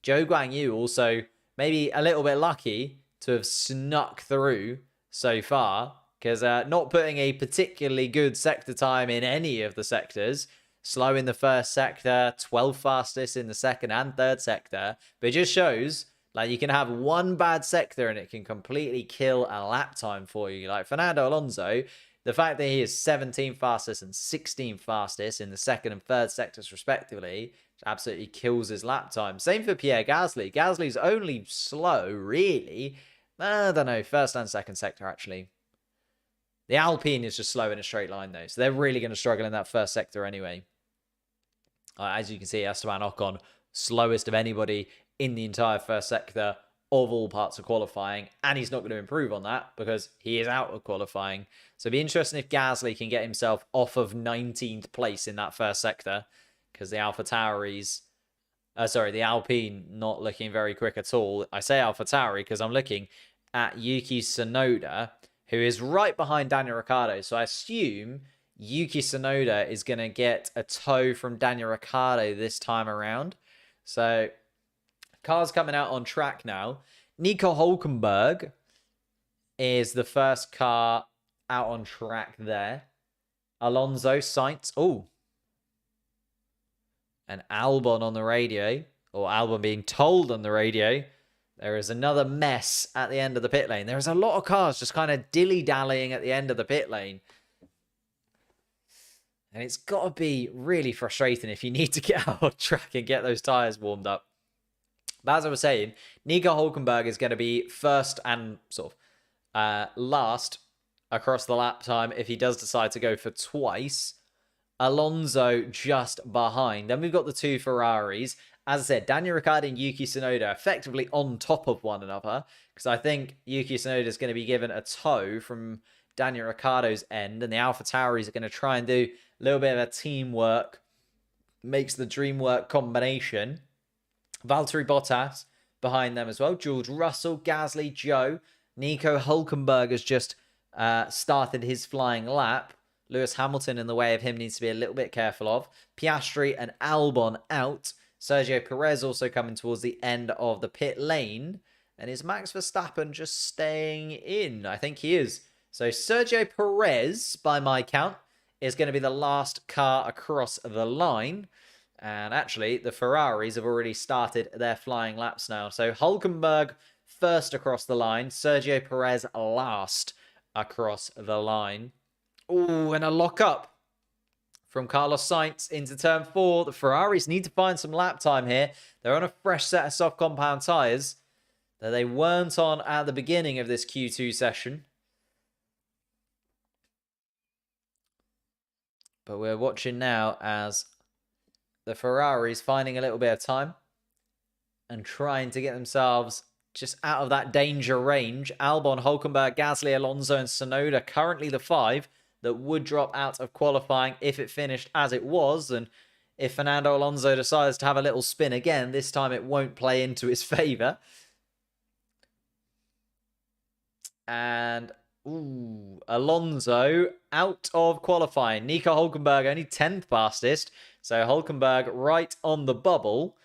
Zhou Guanyu also maybe a little bit lucky to have snuck through so far, because not putting a particularly good sector time in any of the sectors. Slow in the first sector, 12th fastest in the second and third sector. But it just shows, like, you can have one bad sector and it can completely kill a lap time for you. Like Fernando Alonso, the fact that he is 17th fastest and 16th fastest in the second and third sectors respectively, absolutely kills his lap time. Same for Pierre Gasly. Gasly's only slow, really. I don't know, first and second sector, actually. The Alpine is just slow in a straight line, though. So they're really going to struggle in that first sector anyway. As you can see, Esteban Ocon, slowest of anybody in the entire first sector of all parts of qualifying. And he's not going to improve on that because he is out of qualifying. So it'd be interesting if Gasly can get himself off of 19th place in that first sector. Because the AlphaTauri's... the Alpine not looking very quick at all. I say AlphaTauri because I'm looking at Yuki Tsunoda, who is right behind Daniel Ricciardo. So I assume Yuki Tsunoda is going to get a tow from Daniel Ricciardo this time around. So cars coming out on track now. Nico Hülkenberg is the first car out on track there. Alonso, Sainz. Oh. And Albon on the radio, or Albon being told on the radio, there is another mess at the end of the pit lane. There's a lot of cars just kind of dilly-dallying at the end of the pit lane. And it's got to be really frustrating if you need to get out on track and get those tyres warmed up. But as I was saying, Nico Hülkenberg is going to be first and sort of last across the lap time if he does decide to go for twice. Alonso just behind. Then we've got the two Ferraris. As I said, Daniel Ricciardo and Yuki Tsunoda effectively on top of one another. Because I think Yuki Tsunoda is going to be given a tow from Daniel Ricciardo's end. And the AlphaTauris are going to try and do a little bit of a teamwork. Makes the dream work combination. Valtteri Bottas behind them as well. George Russell, Gasly, Zhou. Nico Hülkenberg has just started his flying lap. Lewis Hamilton in the way of him needs to be a little bit careful of. Piastri and Albon out. Sergio Perez also coming towards the end of the pit lane. And is Max Verstappen just staying in? I think he is. So Sergio Perez, by my count, is going to be the last car across the line. And actually, the Ferraris have already started their flying laps now. So Hülkenberg first across the line. Sergio Perez last across the line. Oh, and a lock-up from Carlos Sainz into turn 4. The Ferraris need to find some lap time here. They're on a fresh set of soft compound tyres that they weren't on at the beginning of this Q2 session. But we're watching now as the Ferraris finding a little bit of time and trying to get themselves just out of that danger range. Albon, Hülkenberg, Gasly, Alonso and Tsunoda currently the 5 that would drop out of qualifying if it finished as it was. And if Fernando Alonso decides to have a little spin again, this time it won't play into his favour. And Alonso out of qualifying. Nico Hülkenberg only 10th fastest. So Hülkenberg right on the bubble.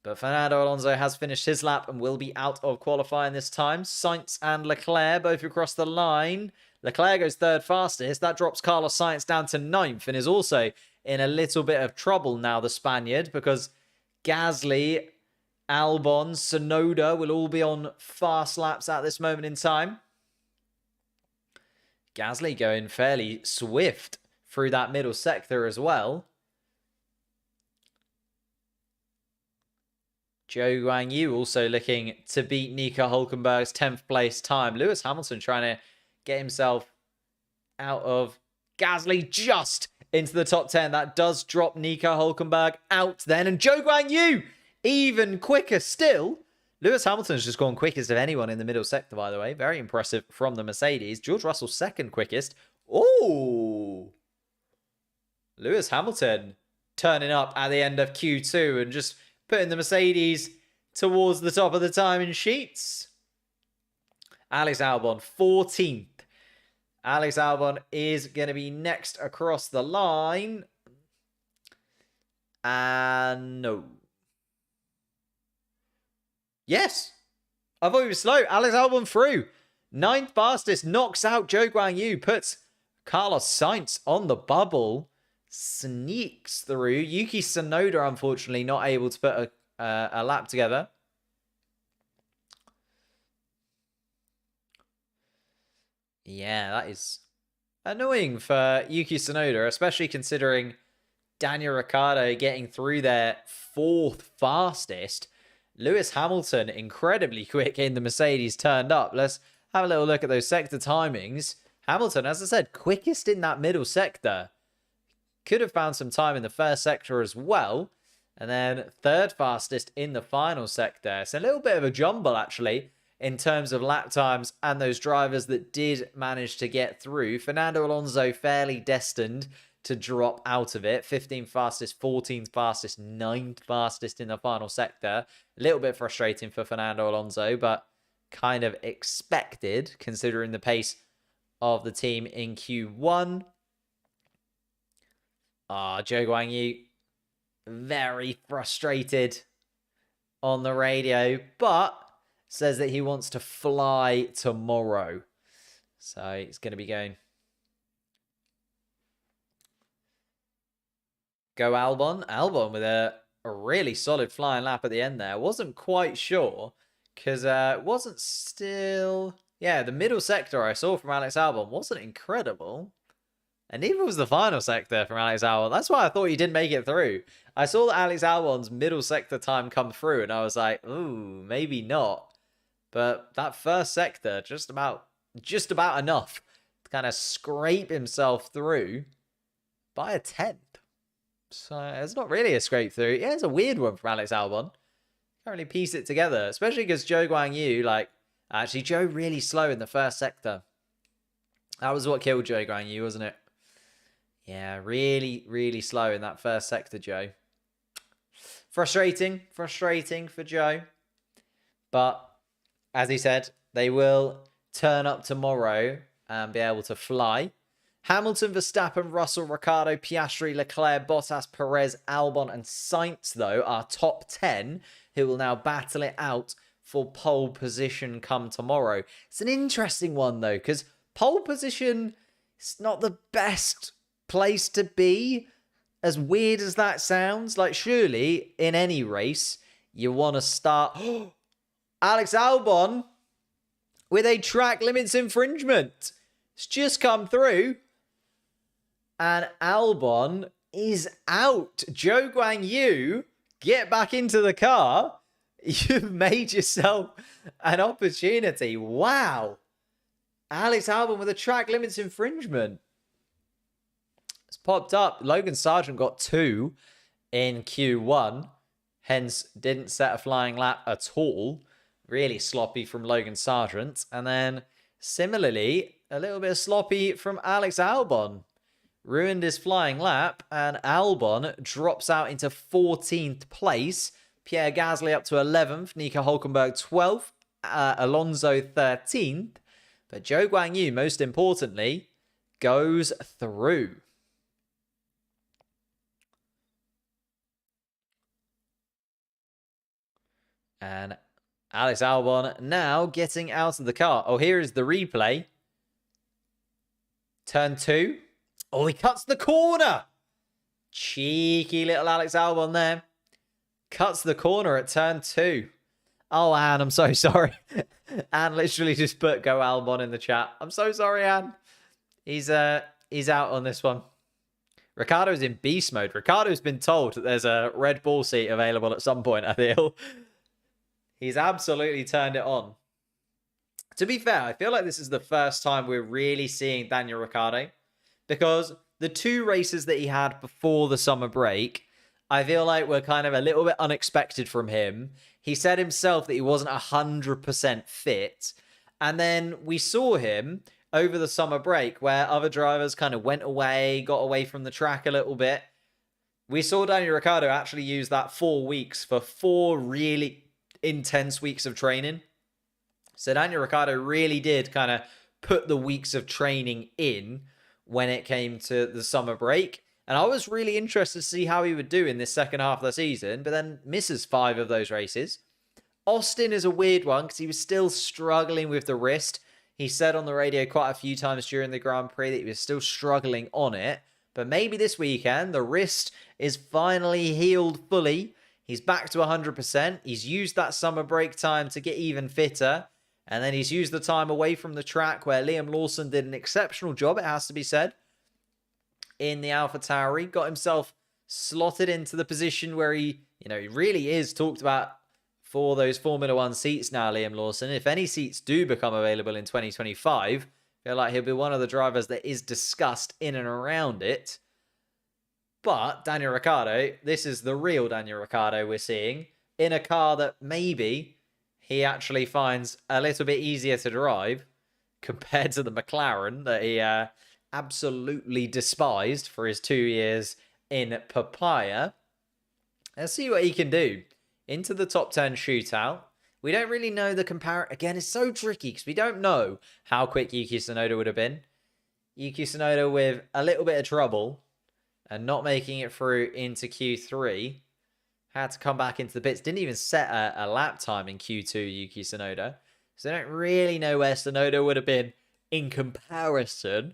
But Fernando Alonso has finished his lap and will be out of qualifying this time. Sainz and Leclerc both across the line. Leclerc goes third fastest. That drops Carlos Sainz down to 9th and is also in a little bit of trouble now, the Spaniard, because Gasly, Albon, Tsunoda will all be on fast laps at this moment in time. Gasly going fairly swift through that middle sector as well. Zhou Guanyu also looking to beat Nico Hülkenberg's 10th place time. Lewis Hamilton trying to get himself out of Gasly just into the top 10. That does drop Nico Hülkenberg out then. And Zhou Guanyu even quicker still. Lewis Hamilton's just gone quickest of anyone in the middle sector, by the way. Very impressive from the Mercedes. George Russell second quickest. Oh! Lewis Hamilton turning up at the end of Q2 and just putting the Mercedes towards the top of the timing sheets. Alex Albon, 14th. Alex Albon is going to be next across the line. And no. Yes. I thought he was slow. Alex Albon through. 9th fastest. Knocks out Zhou Guanyu. Puts Carlos Sainz on the bubble. Sneaks through. Yuki Tsunoda, unfortunately, not able to put a lap together. Yeah, that is annoying for Yuki Tsunoda, especially considering Daniel Ricciardo getting through there 4th fastest. Lewis Hamilton, incredibly quick in the Mercedes, turned up. Let's have a little look at those sector timings. Hamilton, as I said, quickest in that middle sector. Could have found some time in the first sector as well. And then 3rd fastest in the final sector. It's a little bit of a jumble, actually, in terms of lap times and those drivers that did manage to get through. Fernando Alonso fairly destined to drop out of it. 15th fastest, 14th fastest, 9th fastest in the final sector. A little bit frustrating for Fernando Alonso, but kind of expected considering the pace of the team in Q1. Zhou Guanyu, very frustrated on the radio, but says that he wants to fly tomorrow. So he's going to be going. Go Albon. Albon with a really solid flying lap at the end there. Wasn't quite sure because it wasn't still... Yeah, the middle sector I saw from Alex Albon wasn't incredible. And neither was the final sector from Alex Albon. That's why I thought he didn't make it through. I saw that Alex Albon's middle sector time come through and I was like, ooh, maybe not. But that first sector, just about enough to kind of scrape himself through by a 10th. So it's not really a scrape through. Yeah, it's a weird one from Alex Albon. Can't really piece it together, especially because Zhou Guanyu, actually Zhou really slow in the first sector. That was what killed Zhou Guanyu, wasn't it? Yeah, really, really slow in that first sector, Zhou. Frustrating for Zhou. But as he said, they will turn up tomorrow and be able to fly. Hamilton, Verstappen, Russell, Ricciardo, Piastri, Leclerc, Bottas, Perez, Albon and Sainz, though, are top 10 who will now battle it out for pole position come tomorrow. It's an interesting one, though, because pole position is not the best place to be. As weird as that sounds, surely in any race, you want to start... Alex Albon with a track limits infringement. It's just come through. And Albon is out. Zhou Guanyu, get back into the car. You've made yourself an opportunity. Wow. Alex Albon with a track limits infringement. It's popped up. Logan Sargent got 2 in Q1. Hence, didn't set a flying lap at all. Really sloppy from Logan Sargent. And then, similarly, a little bit sloppy from Alex Albon. Ruined his flying lap, and Albon drops out into 14th place. Pierre Gasly up to 11th. Nico Hülkenberg 12th. Alonso 13th. But Zhou Guanyu, most importantly, goes through. And Alex Albon now getting out of the car. Oh, here is the replay. Turn 2. Oh, he cuts the corner. Cheeky little Alex Albon there. Cuts the corner at turn 2. Oh, Anne, I'm so sorry. Anne literally just put go Albon in the chat. I'm so sorry, Anne. He's out on this one. Ricardo's in beast mode. Ricardo's been told that there's a Red Bull seat available at some point, I feel. He's absolutely turned it on. To be fair, I feel like this is the first time we're really seeing Daniel Ricciardo, because the 2 races that he had before the summer break, I feel like were kind of a little bit unexpected from him. He said himself that he wasn't 100% fit. And then we saw him over the summer break where other drivers kind of went away, got away from the track a little bit. We saw Daniel Ricciardo actually use that 4 weeks for 4 really intense weeks of training. So Daniel Ricciardo really did kind of put the weeks of training in when it came to the summer break. And I was really interested to see how he would do in this second half of the season, but then misses 5 of those races. Austin is a weird one because he was still struggling with the wrist. He said on the radio quite a few times during the Grand Prix that he was still struggling on it. But maybe this weekend, the wrist is finally healed fully. He's back to 100%. He's used that summer break time to get even fitter. And then he's used the time away from the track where Liam Lawson did an exceptional job, it has to be said, in the AlphaTauri. Got himself slotted into the position where he really is talked about for those Formula One seats now, Liam Lawson. If any seats do become available in 2025, I feel like he'll be one of the drivers that is discussed in and around it. But Daniel Ricciardo, this is the real Daniel Ricciardo we're seeing in a car that maybe he actually finds a little bit easier to drive compared to the McLaren that he absolutely despised for his 2 years in Papaya. Let's see what he can do. Into the top 10 shootout. We don't really know the comparison. Again, it's so tricky because we don't know how quick Yuki Tsunoda would have been. Yuki Tsunoda with a little bit of trouble and not making it through into Q3. Had to come back into the pits. Didn't even set a lap time in Q2, Yuki Tsunoda. So they don't really know where Tsunoda would have been in comparison.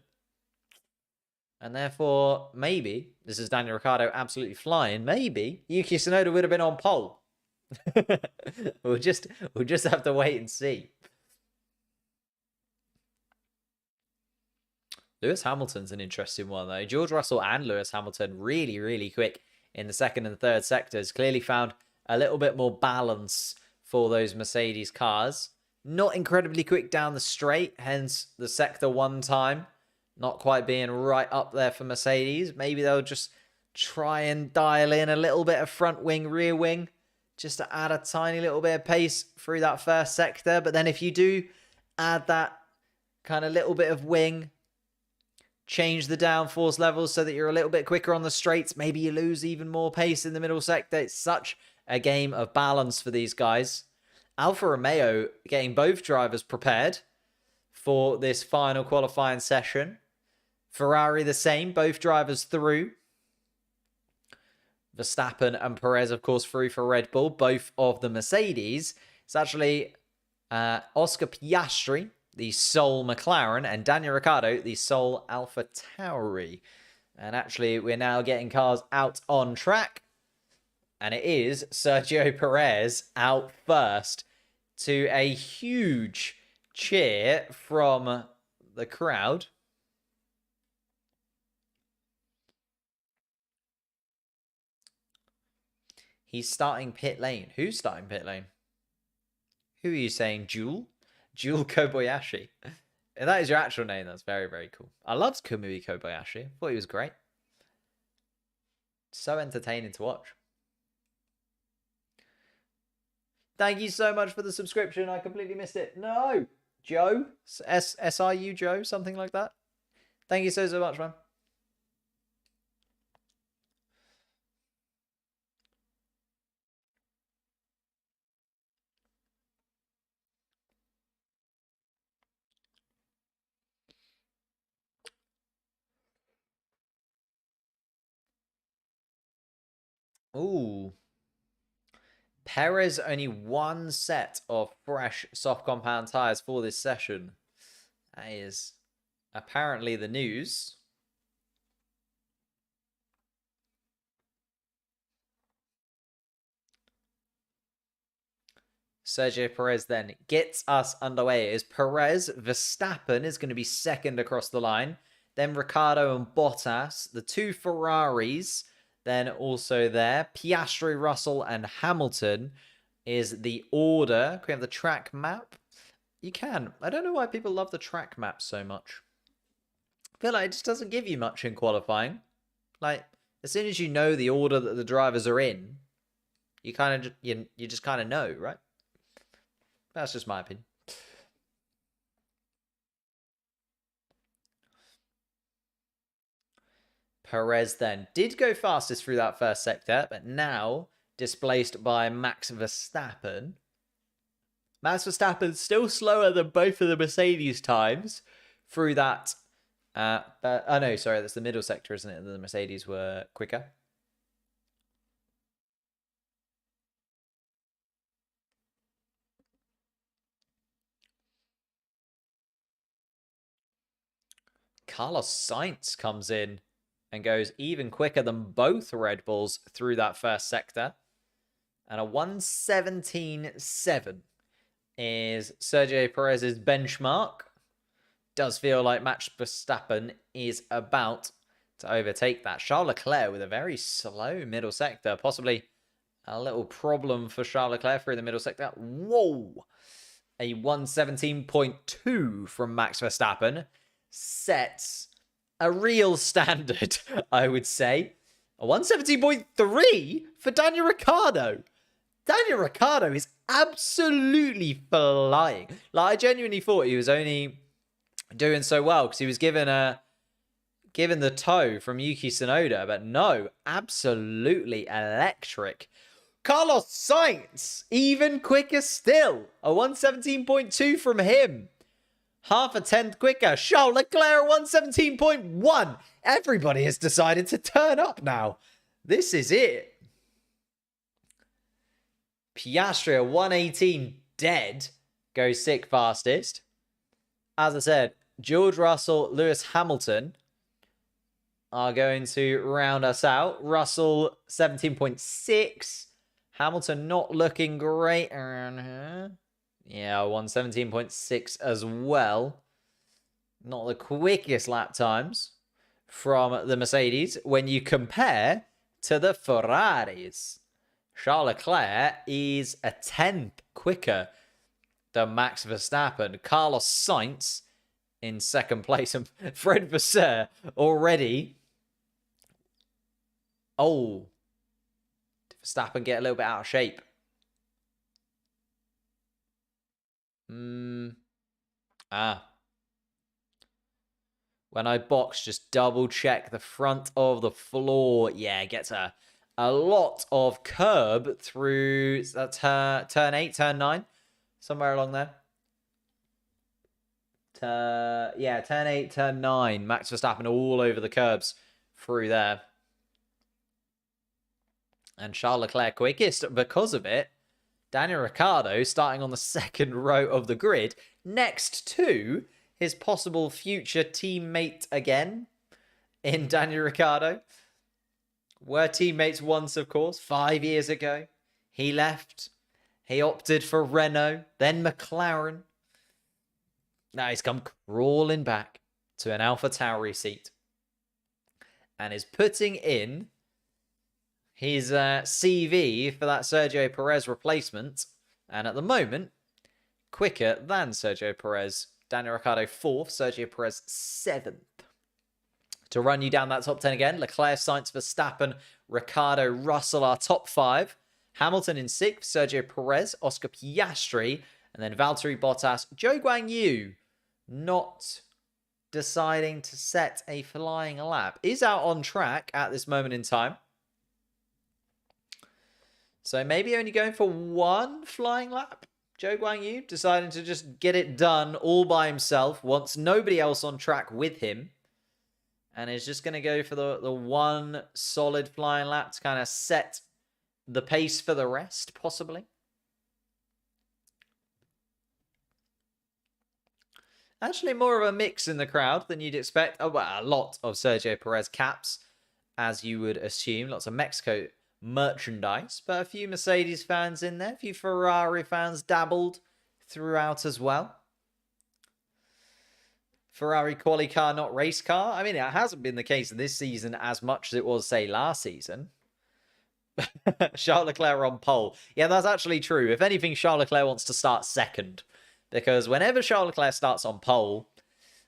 And therefore, maybe, this is Daniel Ricciardo absolutely flying, maybe Yuki Tsunoda would have been on pole. We'll just have to wait and see. Lewis Hamilton's an interesting one, though. George Russell and Lewis Hamilton really, really quick in the second and third sectors. Clearly found a little bit more balance for those Mercedes cars. Not incredibly quick down the straight, hence the sector 1 time. Not quite being right up there for Mercedes. Maybe they'll just try and dial in a little bit of front wing, rear wing, just to add a tiny little bit of pace through that first sector. But then if you do add that kind of little bit of wing, change the downforce levels so that you're a little bit quicker on the straights, maybe you lose even more pace in the middle sector. It's such a game of balance for these guys. Alfa Romeo getting both drivers prepared for this final qualifying session. Ferrari the same, both drivers through. Verstappen and Perez, of course, through for Red Bull, both of the Mercedes. It's actually Oscar Piastri, the sole McLaren, and Daniel Ricciardo, the sole AlphaTauri. And actually, we're now getting cars out on track. And it is Sergio Perez out first, to a huge cheer from the crowd. He's starting pit lane. Who's starting pit lane? Who are you saying? Jewel Kobayashi. If that is your actual name, that's very, very cool. I loved Kamui Kobayashi. I thought he was great. So entertaining to watch. Thank you so much for the subscription. I completely missed it. No! Joe? SIU Joe? Something like that. Thank you so much, man. Ooh. Perez only 1 set of fresh soft compound tyres for this session. That is apparently the news. Sergio Perez then gets us underway as Perez, Verstappen is going to be second across the line. Then Ricciardo and Bottas, the two Ferraris, then also there. Piastri, Russell, and Hamilton is the order. Can we have the track map? You can. I don't know why people love the track map so much. I feel like it just doesn't give you much in qualifying. Like, as soon as you know the order that the drivers are in, you kind of you just kind of know, right? That's just my opinion. Perez then did go fastest through that first sector, but now displaced by Max Verstappen. Max Verstappen still slower than both of the Mercedes times through that. Oh no, sorry, that's the middle sector, isn't it? The Mercedes were quicker. Carlos Sainz comes in and goes even quicker than both Red Bulls through that first sector. And a 1:17.7 is Sergio Perez's benchmark. Does feel like Max Verstappen is about to overtake that. Charles Leclerc with a very slow middle sector. Possibly a little problem for Charles Leclerc through the middle sector. Whoa! A 1:17.2 from Max Verstappen sets a real standard, I would say. A 1:17.3 for Daniel Ricciardo. Daniel Ricciardo is absolutely flying. Like, I genuinely thought he was only doing so well because he was given the toe from Yuki Tsunoda, but no, absolutely electric. Carlos Sainz, even quicker still. A 1:17.2 from him. Half a tenth quicker. Charles Leclerc 1:17.1. Everybody has decided to turn up now. This is it. Piastri 1:18 dead. Goes sixth fastest. As I said, George Russell, Lewis Hamilton are going to round us out. Russell 17.6. Hamilton not looking great around here. Yeah, 1:17.6 as well. Not the quickest lap times from the Mercedes when you compare to the Ferraris. Charles Leclerc is a tenth quicker than Max Verstappen. Carlos Sainz in second place. And Fred Vasseur already. Oh. Did Verstappen get a little bit out of shape? When I box, just double check the front of the floor. Yeah, gets a lot of curb through turn 8, turn 9. Somewhere along there. Yeah, turn 8, turn 9. Max Verstappen all over the curbs through there. And Charles Leclerc quickest because of it. Daniel Ricciardo starting on the second row of the grid next to his possible future teammate again in Daniel Ricciardo. Were teammates once, of course, 5 years ago. He left. He opted for Renault, then McLaren. Now he's come crawling back to an AlphaTauri seat and is putting in his CV for that Sergio Perez replacement. And at the moment, quicker than Sergio Perez. Daniel Ricciardo 4th, Sergio Perez 7th. To run you down that top 10 again, Leclerc, Sainz, Verstappen, Ricciardo, Russell are top 5. Hamilton in 6th, Sergio Perez, Oscar Piastri, and then Valtteri Bottas. Zhou Guanyu not deciding to set a flying lap. Is out on track at this moment in time. So maybe only going for one flying lap. Zhou Guanyu deciding to just get it done all by himself. Wants nobody else on track with him. And is just going to go for the one solid flying lap to kind of set the pace for the rest, possibly. Actually, more of a mix in the crowd than you'd expect. Oh, well, a lot of Sergio Perez caps, as you would assume. Lots of Mexico merchandise, but a few Mercedes fans in there. A few Ferrari fans dabbled throughout as well. Ferrari quali car, not race car. I mean, it hasn't been the case this season as much as it was, say, last season. Charles Leclerc on pole. Yeah, that's actually true. If anything, Charles Leclerc wants to start second. Because whenever Charles Leclerc starts on pole,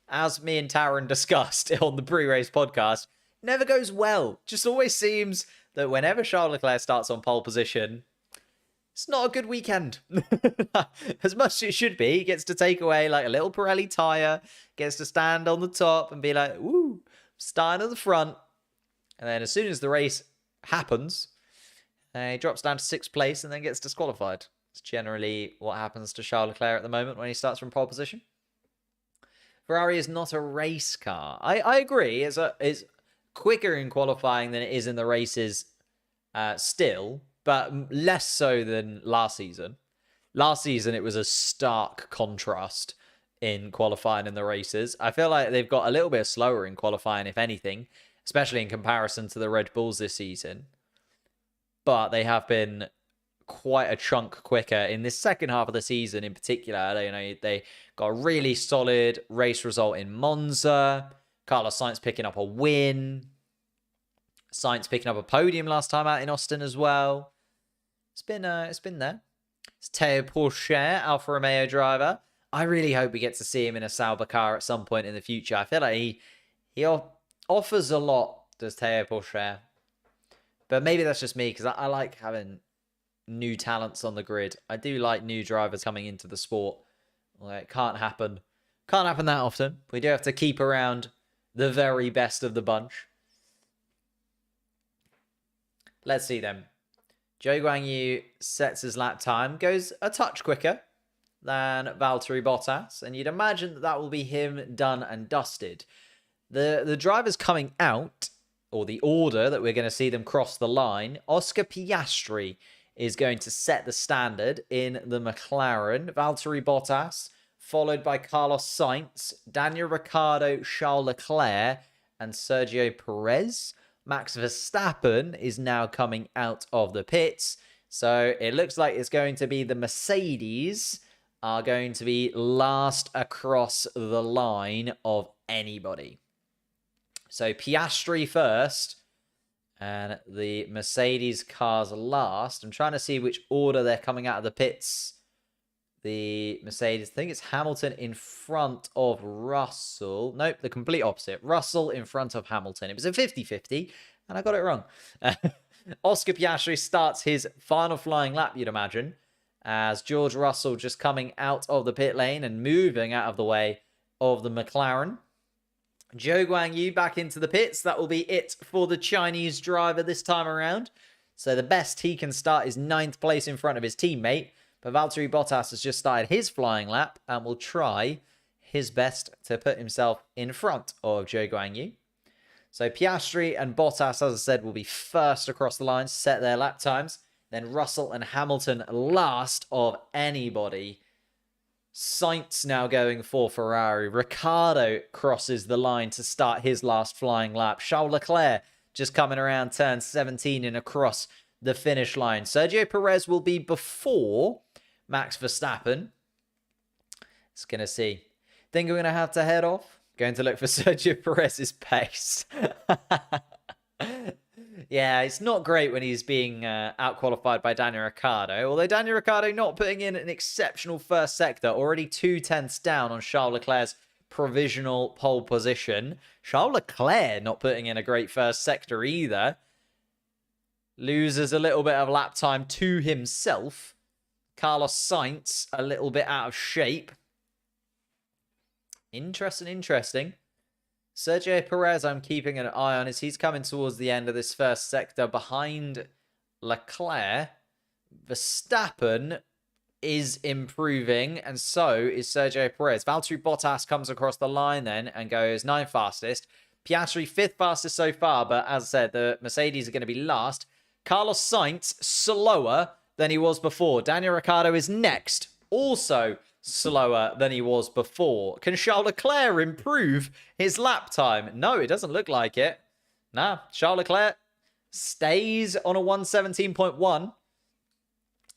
as me and Taron discussed on the pre-race podcast, never goes well. Just always seems that whenever Charles Leclerc starts on pole position, it's not a good weekend. As much as it should be, he gets to take away like a little Pirelli tyre, gets to stand on the top and be like, woo, starting at the front. And then as soon as the race happens, he drops down to 6th place and then gets disqualified. It's generally what happens to Charles Leclerc at the moment when he starts from pole position. Ferrari is not a race car. I agree. It's quicker in qualifying than it is in the races still, but less so than last season. Last season, it was a stark contrast in qualifying in the races. I feel like they've got a little bit slower in qualifying, if anything, especially in comparison to the Red Bulls this season. But they have been quite a chunk quicker in this second half of the season in particular. They got a really solid race result in Monza. Carlos Sainz picking up a win. Sainz picking up a podium last time out in Austin as well. It's been there. It's Théo Pourchaire, Alfa Romeo driver. I really hope we get to see him in a Sauber car at some point in the future. I feel like he offers a lot, does Théo Pourchaire. But maybe that's just me, because I like having new talents on the grid. I do like new drivers coming into the sport. Well, it can't happen. Can't happen that often. We do have to keep around the very best of the bunch. Let's see then. Zhou Guanyu sets his lap time, goes a touch quicker than Valtteri Bottas, and you'd imagine that will be him done and dusted. The drivers coming out, or the order that we're going to see them cross the line, Oscar Piastri is going to set the standard in the McLaren. Valtteri Bottas, followed by Carlos Sainz, Daniel Ricciardo, Charles Leclerc, and Sergio Perez. Max Verstappen is now coming out of the pits. So it looks like it's going to be the Mercedes are going to be last across the line of anybody. So Piastri first, and the Mercedes cars last. I'm trying to see which order they're coming out of the pits. The Mercedes, I think it's Hamilton in front of Russell. Nope, the complete opposite. Russell in front of Hamilton. It was a 50-50, and I got it wrong. Oscar Piastri starts his final flying lap, you'd imagine, as George Russell just coming out of the pit lane and moving out of the way of the McLaren. Zhou Guanyu back into the pits. That will be it for the Chinese driver this time around. So the best he can start is 9th place in front of his teammate. But Valtteri Bottas has just started his flying lap and will try his best to put himself in front of Zhou Guanyu. So Piastri and Bottas, as I said, will be first across the line, set their lap times. Then Russell and Hamilton last of anybody. Sainz now going for Ferrari. Ricciardo crosses the line to start his last flying lap. Charles Leclerc just coming around turn 17 and across the finish line. Sergio Perez will be before Max Verstappen. It's going to see. Think we're going to have to head off? Going to look for Sergio Perez's pace. Yeah, it's not great when he's being out-qualified by Daniel Ricciardo. Although Daniel Ricciardo not putting in an exceptional first sector. Already 2/10 down on Charles Leclerc's provisional pole position. Charles Leclerc not putting in a great first sector either. Loses a little bit of lap time to himself. Carlos Sainz a little bit out of shape. Interesting. Sergio Perez, I'm keeping an eye on as he's coming towards the end of this first sector behind Leclerc. Verstappen is improving, and so is Sergio Perez. Valtteri Bottas comes across the line then and goes 9th fastest. Piastri 5th fastest so far, but as I said, the Mercedes are going to be last. Carlos Sainz slower than he was before. Daniel Ricciardo is next, also slower than he was before. Can Charles Leclerc improve his lap time? No, it doesn't look like it. Nah, Charles Leclerc stays on a 117.1.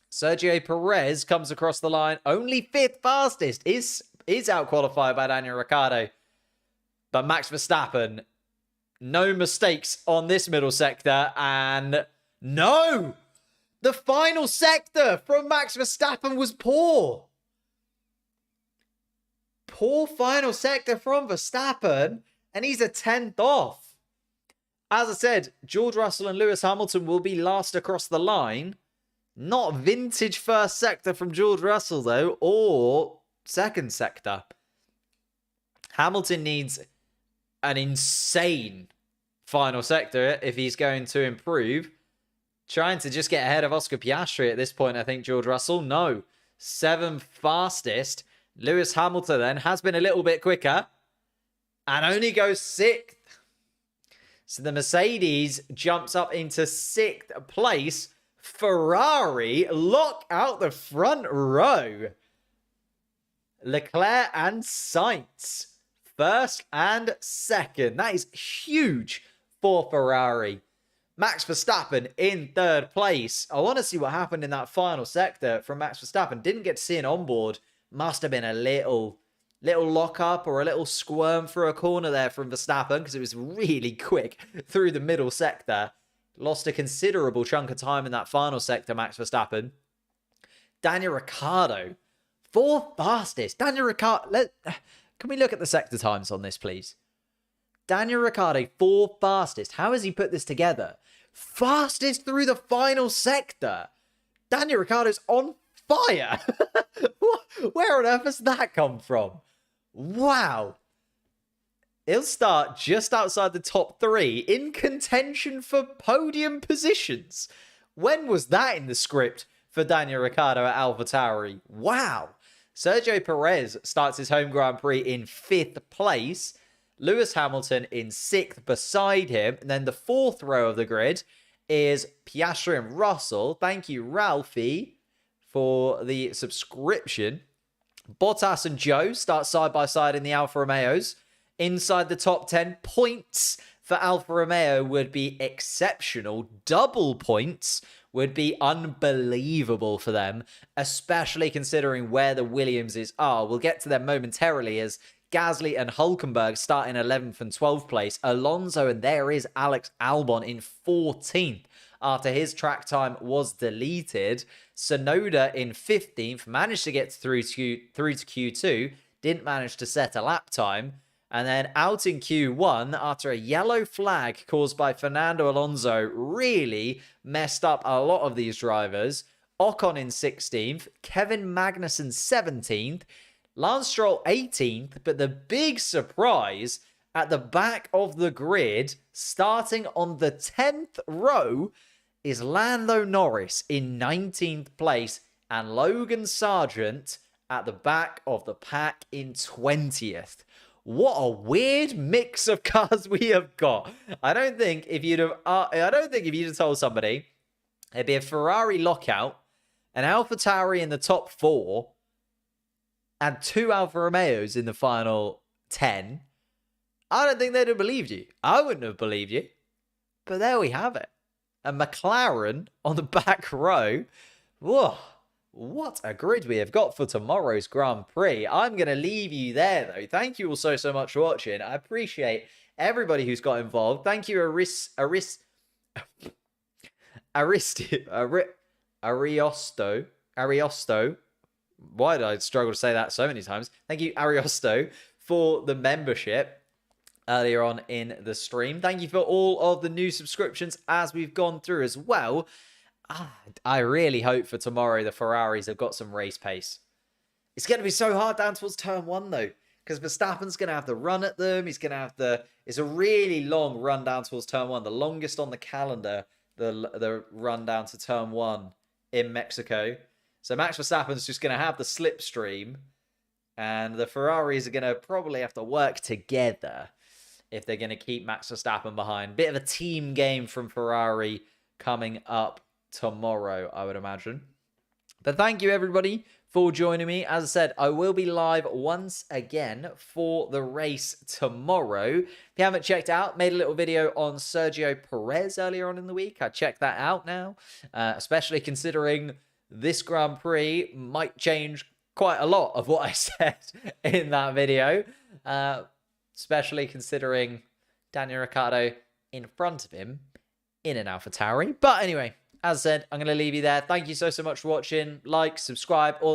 Sergio Perez comes across the line, only 5th fastest, is out-qualified by Daniel Ricciardo. But Max Verstappen, no mistakes on this middle sector, and no! The final sector from Max Verstappen was poor. Poor final sector from Verstappen, and he's a 10th off. As I said, George Russell and Lewis Hamilton will be last across the line. Not vintage first sector from George Russell, though, or second sector. Hamilton needs an insane final sector if he's going to improve. Trying to just get ahead of Oscar Piastri at this point, I think, George Russell. No. 7th fastest. Lewis Hamilton then has been a little bit quicker and only goes 6th. So the Mercedes jumps up into 6th place. Ferrari lock out the front row. Leclerc and Sainz, 1st and 2nd. That is huge for Ferrari. Max Verstappen in 3rd place. I want to see what happened in that final sector from Max Verstappen. Didn't get to see an onboard. Must have been a little lock-up or a little squirm through a corner there from Verstappen because it was really quick through the middle sector. Lost a considerable chunk of time in that final sector, Max Verstappen. Daniel Ricciardo, 4th fastest. Daniel Ricciardo, can we look at the sector times on this, please? Daniel Ricciardo, 4th fastest. How has he put this together? Fastest through the final sector. Daniel Ricciardo's on fire. Where on earth has that come from? Wow. He'll start just outside the top 3 in contention for podium positions. When was that in the script for Daniel Ricciardo at AlphaTauri? Wow. Sergio Perez starts his home Grand Prix in 5th place. Lewis Hamilton in 6th beside him. And then the 4th row of the grid is Piastri and Russell. Thank you, Ralphie, for the subscription. Bottas and Joe start side by side in the Alfa Romeos. Inside the top 10, points for Alfa Romeo would be exceptional. Double points would be unbelievable for them, especially considering where the Williamses are. We'll get to them momentarily as Gasly and Hulkenberg start in 11th and 12th place. Alonso, and there is Alex Albon in 14th after his track time was deleted. Sonoda in 15th, managed to get through to Q2, didn't manage to set a lap time. And then out in Q1, after a yellow flag caused by Fernando Alonso really messed up a lot of these drivers. Ocon in 16th, Kevin Magnussen 17th, Lance Stroll 18th, but the big surprise at the back of the grid, starting on the 10th row, is Lando Norris in 19th place and Logan Sargent at the back of the pack in 20th. What a weird mix of cars we have got. I don't think if you'd have told somebody it'd be a Ferrari lockout, an AlphaTauri in the top 4, and 2 Alfa Romeos in the final 10, I don't think they'd have believed you. I wouldn't have believed you. But there we have it. A McLaren on the back row. Whoa. What a grid we have got for tomorrow's Grand Prix. I'm going to leave you there, though. Thank you all so much for watching. I appreciate everybody who's got involved. Thank you, Ariosto. Why did I struggle to say that so many times? Thank you, Ariosto, for the membership earlier on in the stream. Thank you for all of the new subscriptions as we've gone through as well. I really hope for tomorrow the Ferraris have got some race pace. It's going to be so hard down towards turn 1, though, because Verstappen's going to have the run at them. He's going to have it's a really long run down towards turn 1, the longest on the calendar, the run down to turn 1 in Mexico. So Max Verstappen's just going to have the slipstream, and the Ferraris are going to probably have to work together if they're going to keep Max Verstappen behind. Bit of a team game from Ferrari coming up tomorrow, I would imagine. But thank you, everybody, for joining me. As I said, I will be live once again for the race tomorrow. If you haven't checked out, made a little video on Sergio Perez earlier on in the week. I checked that out now, especially considering this Grand Prix might change quite a lot of what I said in that video, especially considering Daniel Ricciardo in front of him in an AlphaTauri. But anyway, as I said, I'm going to leave you there. Thank you so much for watching. Like, subscribe, all that.